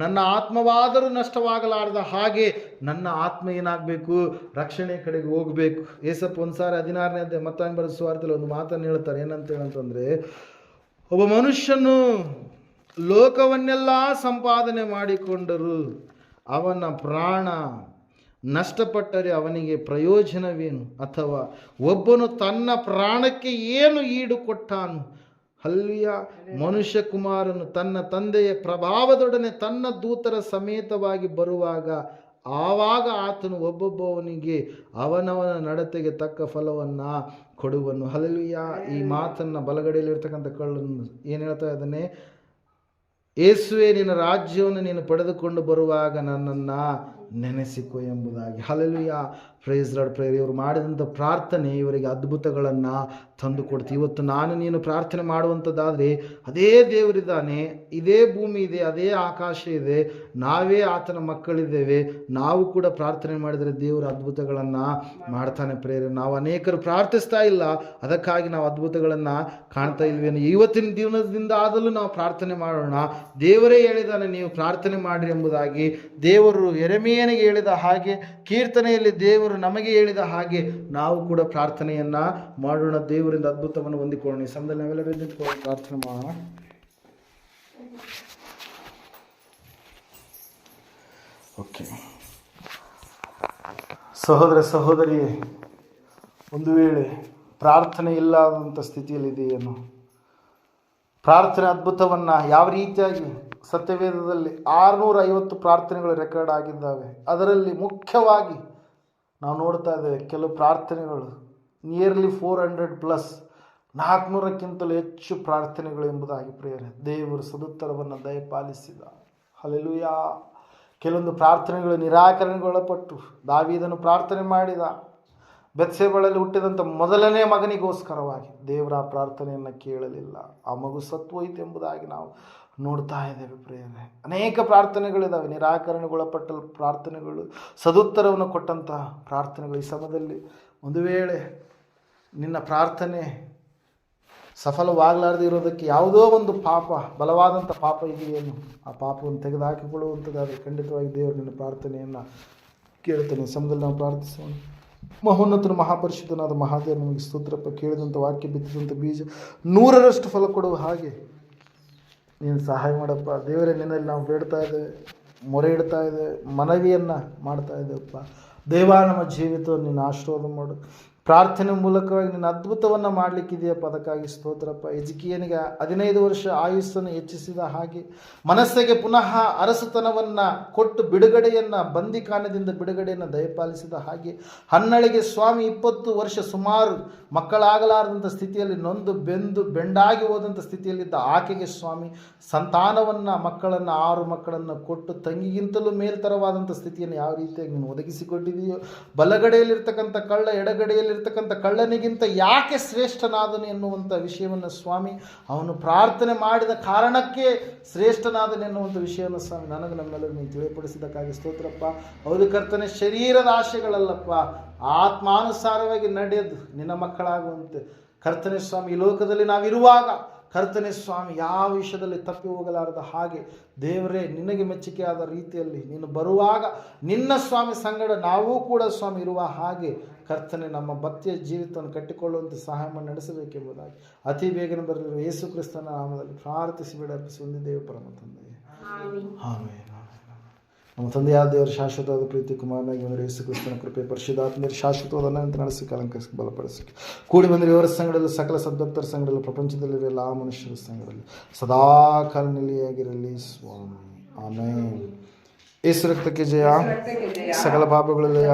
ನನ್ನ ಆತ್ಮವಾದರೂ ನಷ್ಟವಾಗಲಾರದ ಹಾಗೆ ನನ್ನ ಆತ್ಮ ಏನಾಗಬೇಕು, ರಕ್ಷಣೆ ಕಡೆಗೆ ಹೋಗಬೇಕು. ಏಸಪ್ಪ 1:16 ಅಧ್ಯಾಯ ಮತ್ತಾಯ ಬರೆದ ಸುವಾರ್ತೆಯಲ್ಲಿ ಒಂದು ಮಾತನ್ನು ಹೇಳ್ತಾರೆ. ಏನಂತಂದ್ರೆ, ಒಬ್ಬ ಮನುಷ್ಯನು ಲೋಕವನ್ನೆಲ್ಲ ಸಂಪಾದನೆ ಮಾಡಿಕೊಂಡರು ಅವನ ಪ್ರಾಣ ನಷ್ಟಪಟ್ಟರೆ ಅವನಿಗೆ ಪ್ರಯೋಜನವೇನು? ಅಥವಾ ಒಬ್ಬನು ತನ್ನ ಪ್ರಾಣಕ್ಕೆ ಏನು ಈಡು ಕೊಟ್ಟಾನು? ಅಲ್ಲಿಯ ಮನುಷ್ಯ ಕುಮಾರನು ತನ್ನ ತಂದೆಯ ಪ್ರಭಾವದೊಡನೆ ತನ್ನ ದೂತರ ಸಮೇತವಾಗಿ ಬರುವಾಗ ಆವಾಗ ಆತನು ಒಬ್ಬೊಬ್ಬವನಿಗೆ ಅವನವನ ನಡತೆಗೆ ತಕ್ಕ ಫಲವನ್ನು ಕೊಡುವನು. ಹಲ್ಲೆಲೂಯಾ. ಈ ಮಾತನ್ನು ಬಲಗಡೆಯಲ್ಲಿರ್ತಕ್ಕಂಥ ಕಳ್ಳನು ಏನು ಹೇಳ್ತಾ ಇದ್ದಾನೆ, ಯೇಸುವೆ ನಿನ್ನ ರಾಜ್ಯವನ್ನು ನೀನು ಪಡೆದುಕೊಂಡು ಬರುವಾಗ ನನ್ನನ್ನು ನೆನೆಸಿಕೊ ಎಂಬುದಾಗಿ. ಹಲ್ಲೆಲೂಯಾ. Praise Lord. ಪ್ರೇಯರ್. ಇವರು ಮಾಡಿದಂಥ ಪ್ರಾರ್ಥನೆ ಇವರಿಗೆ ಅದ್ಭುತಗಳನ್ನು ತಂದು ಕೊಡ್ತೀವಿ. ಇವತ್ತು ನಾನು ನೀನು ಪ್ರಾರ್ಥನೆ ಮಾಡುವಂಥದ್ದಾದರೆ ಅದೇ ದೇವರಿದ್ದಾನೆ, ಇದೇ ಭೂಮಿ ಇದೆ, ಅದೇ ಆಕಾಶ ಇದೆ, ನಾವೇ ಆತನ ಮಕ್ಕಳಿದ್ದೇವೆ. ನಾವು ಕೂಡ ಪ್ರಾರ್ಥನೆ ಮಾಡಿದರೆ ದೇವರು ಅದ್ಭುತಗಳನ್ನು ಮಾಡ್ತಾನೆ ಪ್ರೇಯರ್. ನಾವು ಅನೇಕರು ಪ್ರಾರ್ಥಿಸ್ತಾ ಇಲ್ಲ, ಅದಕ್ಕಾಗಿ ನಾವು ಅದ್ಭುತಗಳನ್ನು ಕಾಣ್ತಾ ಇಲ್ವೇನು? ಇವತ್ತಿನ ದಿನದಿಂದ ಆದಲೂ ನಾವು ಪ್ರಾರ್ಥನೆ ಮಾಡೋಣ. ದೇವರೇ ಹೇಳಿದಾನೆ ನೀವು ಪ್ರಾರ್ಥನೆ ಮಾಡಿರಿ ಎಂಬುದಾಗಿ. ದೇವರು ಯೆರೆಮೀಯನಿಗೆ ಹೇಳಿದ ಹಾಗೆ, ಕೀರ್ತನೆಯಲ್ಲಿ ದೇವರು ನಮಗೆ ಹೇಳಿದ ಹಾಗೆ ನಾವು ಕೂಡ ಪ್ರಾರ್ಥನೆಯನ್ನ ಮಾಡೋಣ. ದೇವರಿಂದ ಅದ್ಭುತವನ್ನು ಹೊಂದಿಕೊಳ್ಳೋಣ. ಈ ಸಮಯದಲ್ಲಿ ನಾವೆಲ್ಲರೂ ನಿಂತುಕೊಂಡು ಪ್ರಾರ್ಥನೆ ಮಾಡೋಣ. ಓಕೆ. ಸಹೋದರ ಸಹೋದರಿ, ಒಂದು ವೇಳೆ ಪ್ರಾರ್ಥನೆ ಇಲ್ಲದಂಥ ಸ್ಥಿತಿಯಲ್ಲಿದೆಯೇನು? ಪ್ರಾರ್ಥನೆ ಅದ್ಭುತವನ್ನು ಯಾವ ರೀತಿಯಾಗಿ ಸತ್ಯವೇದದಲ್ಲಿ 650 ಪ್ರಾರ್ಥನೆಗಳು ರೆಕಾರ್ಡ್ ಆಗಿದ್ದಾವೆ. ಅದರಲ್ಲಿ ಮುಖ್ಯವಾಗಿ ನಾವು ನೋಡ್ತಾ ಇದ್ದೇವೆ ಕೆಲವು ಪ್ರಾರ್ಥನೆಗಳು ನಿಯರ್ಲಿ 400+, 400ಕ್ಕಿಂತಲೂ ಹೆಚ್ಚು ಪ್ರಾರ್ಥನೆಗಳು ಎಂಬುದಾಗಿ ಪ್ರೇರೆ. ದೇವರು ಸದುತ್ತರವನ್ನು ದಯಪಾಲಿಸಿದ. ಹಲ್ಲೆಲೂಯಾ. ಕೆಲವೊಂದು ಪ್ರಾರ್ಥನೆಗಳು ನಿರಾಕರಣೆಗೊಳಪಟ್ಟು ದಾವೀದನು ಪ್ರಾರ್ಥನೆ ಮಾಡಿದ. ಬೆತ್ಷೆಬಳಲ್ಲಿ ಹುಟ್ಟಿದಂಥ ಮೊದಲನೇ ಮಗನಿಗೋಸ್ಕರವಾಗಿ ದೇವರ ಪ್ರಾರ್ಥನೆಯನ್ನು ಕೇಳಲಿಲ್ಲ. ಆ ಮಗು ಸತ್ತೋಯ್ತು ಎಂಬುದಾಗಿ ನಾವು ನೋಡ್ತಾ ಇದ್ದೇವೆ ಪ್ರೇರೆ. ಅನೇಕ ಪ್ರಾರ್ಥನೆಗಳಿದ್ದಾವೆ, ನಿರಾಕರಣೆಗೊಳಪಟ್ಟ ಪ್ರಾರ್ಥನೆಗಳು, ಸದುತ್ತರವನ್ನು ಕೊಟ್ಟಂತಹ ಪ್ರಾರ್ಥನೆಗಳು. ಈ ಸಮಯದಲ್ಲಿ ಒಂದು ವೇಳೆ ನಿನ್ನ ಪ್ರಾರ್ಥನೆ ಸಫಲವಾಗಲಾರದೆ ಇರೋದಕ್ಕೆ ಯಾವುದೋ ಒಂದು ಪಾಪ, ಬಲವಾದಂಥ ಪಾಪ ಇದೆಯೇನು? ಆ ಪಾಪವನ್ನು ತೆಗೆದುಹಾಕಿಕೊಳ್ಳುವಂಥದ್ದಾದರೆ ಖಂಡಿತವಾಗಿ ದೇವರು ನಿನ್ನ ಪ್ರಾರ್ಥನೆಯನ್ನು ಕೇಳ್ತಾನೆ. ಈ ಸಮಯದಲ್ಲಿ ನಾವು ಪ್ರಾರ್ಥಿಸೋಣ. ಮಹೋನ್ನತನು ಮಹಾಪರಿಶುದ್ಧನಾದ ಮಹಾದೇವ, ನಮಗೆ ಸ್ತೋತ್ರಪ್ಪ. ಕೇಳಿದಂಥ ವಾಕ್ಯ, ಬಿತ್ತಿದಂಥ ಬೀಜ 100ರಷ್ಟು ಫಲ ಕೊಡುವ ಹಾಗೆ ನೀನು ಸಹಾಯ ಮಾಡಪ್ಪ. ದೇವರೇ, ನಿನ್ನಲ್ಲಿ ನಾವು ಬೇಡ್ತಾ ಇದ್ದೇವೆ, ಮೊರೆ ಇಡ್ತಾ ಇದ್ದೇವೆ, ಮನವಿಯನ್ನು ಮಾಡ್ತಾ ಇದ್ದೇವಪ್ಪ. ದೇವ, ನಮ್ಮ ಜೀವಿತವನ್ನು ನೀನು ಆಶೀರ್ವಾದ ಮಾಡು. ಪ್ರಾರ್ಥನೆ ಮೂಲಕವಾಗಿ ನಿನ್ನ ಅದ್ಭುತವನ್ನು ಮಾಡಲಿಕ್ಕಿದೆಯಪ್ಪ, ಅದಕ್ಕಾಗಿ ಸ್ತೋತ್ರಪ್ಪ. ಎಜಿಕೀಯನಿಗೆ 15 ವರ್ಷ ಆಯುಸ್ಸನ್ನು ಹೆಚ್ಚಿಸಿದ ಹಾಗೆ ಮನಸ್ಸಿಗೆ ಪುನಃ ಅರಸುತನವನ್ನು ಕೊಟ್ಟು ಬಿಡುಗಡೆಯನ್ನು, ಬಂದಿಖಾನದಿಂದ ಬಿಡುಗಡೆಯನ್ನು ದಯಪಾಲಿಸಿದ ಹಾಗೆ ಹನ್ನಳಿಗೆ ಸ್ವಾಮಿ 20 ವರ್ಷ ಸುಮಾರು ಮಕ್ಕಳಾಗಲಾರದಂಥ ಸ್ಥಿತಿಯಲ್ಲಿ ನೊಂದು ಬೆಂಡಾಗಿ ಹೋದಂಥ ಸ್ಥಿತಿಯಲ್ಲಿದ್ದ ಆಕೆಗೆ ಸ್ವಾಮಿ ಸಂತಾನವನ್ನು, ಮಕ್ಕಳನ್ನು, 6 ಮಕ್ಕಳನ್ನು ಕೊಟ್ಟು ತಂಗಿಗಿಂತಲೂ ಮೇಲ್ತರವಾದಂಥ ಸ್ಥಿತಿಯನ್ನು ಯಾವ ರೀತಿಯಾಗಿ ನೀನು ಒದಗಿಸಿಕೊಟ್ಟಿದೆಯೋ, ಬಲಗಡೆಯಲ್ಲಿರ್ತಕ್ಕಂಥ ಕಳ್ಳ ಎಡಗಡೆಯಲ್ಲಿರ್ತಕ್ಕಂಥ ಕಳ್ಳನಿಗಿಂತ ಯಾಕೆ ಶ್ರೇಷ್ಠನಾದನು ಎನ್ನುವಂಥ ವಿಷಯವನ್ನು ಸ್ವಾಮಿ ಅವನು ಪ್ರಾರ್ಥನೆ ಮಾಡಿದ ಕಾರಣಕ್ಕೆ ಶ್ರೇಷ್ಠನಾದನು ಎನ್ನುವಂಥ ವಿಷಯವನ್ನು ಸ್ವಾಮಿ ನನಗೆ ನಮ್ಮೆಲ್ಲರೂ ನೀನು ತಿಳಿಪಡಿಸಿದ್ದಕ್ಕಾಗಿ ಸ್ತೋತ್ರಪ್ಪ. ಹೌದು ಕರ್ತನೆ, ಶರೀರದ ಆಶೆಗಳಲ್ಲಪ್ಪ, ಆತ್ಮಾನುಸಾರವಾಗಿ ನಡೆಯೋದು ನಿನ್ನ ಮಕ್ಕಳಾಗುವಂತೆ ಕರ್ತನೆ ಸ್ವಾಮಿ. ಈ ಲೋಕದಲ್ಲಿ ನಾವಿರುವಾಗ ಕರ್ತನೆ ಸ್ವಾಮಿ, ಯಾವ ವಿಷಯದಲ್ಲಿ ತಪ್ಪಿ ಹೋಗಲಾರದ ಹಾಗೆ ದೇವರೇ ನಿನಗೆ ಮೆಚ್ಚುಗೆಯಾದ ರೀತಿಯಲ್ಲಿ ನೀನು ಬರುವಾಗ ನಿನ್ನ ಸ್ವಾಮಿ ಸಂಗಡ ನಾವೂ ಕೂಡ ಸ್ವಾಮಿ ಇರುವ ಹಾಗೆ ಕರ್ತನೆ ನಮ್ಮ ಭಕ್ತಿಯ ಜೀವಿತವನ್ನು ಕಟ್ಟಿಕೊಳ್ಳುವಂತೆ ಸಹಾಯ ಮಾಡಿ ನಡೆಸಬೇಕೆಂಬುದಾಗಿ ಅತಿ ಬೇಗನೆ ಬರಲಿರುವ ಯೇಸು ಕ್ರಿಸ್ತನ ನಾಮದಲ್ಲಿ ಪ್ರಾರ್ಥಿಸಿ ಬಿಡರ್ಪಿಸಿ ಹೊಂದಿದ್ದೇವೆ ಪರಮ ತಂದೆಯೇ. ಆಮೆನ್. ನಮ್ಮ ತಂದೆಯಾದ ದೇವರ ಶಾಶ್ವತವಾದ ಪ್ರೀತಿ ಕುಮಾರನಾಗಿ ಬಂದರೆ ಯೇಸು ಕ್ರಿಸ್ತನ ಕೃಪೆ ಪರಿಶುದ್ಧಾತ್ಮರ ಶಾಶ್ವತವಾದ ಅನಂತ ನಡೆಸಿ ಅಲಂಕರಿಸಿ ಬಲಪಡಿಸಿ ಕೂಡಿ ಬಂದರೆ ಇವರ ಸಂಘದಲ್ಲಿ ಸಕಲ ಸದ್ಭಕ್ತರ ಸಂಘದಲ್ಲಿ ಪ್ರಪಂಚದಲ್ಲಿರುವ ಎಲ್ಲ ಮನುಷ್ಯರ ಸಂಘದಲ್ಲಿ ಸದಾಕಾಲ ನೆಲೆಯಾಗಿರಲಿ ಸ್ವಾಮಿ. ಆಮೇನ್. ಯೇಸು ರಕ್ತಕ್ಕೆ ಜಯ, ಸಕಲ ಪಾಪಗಳ ಜಯ.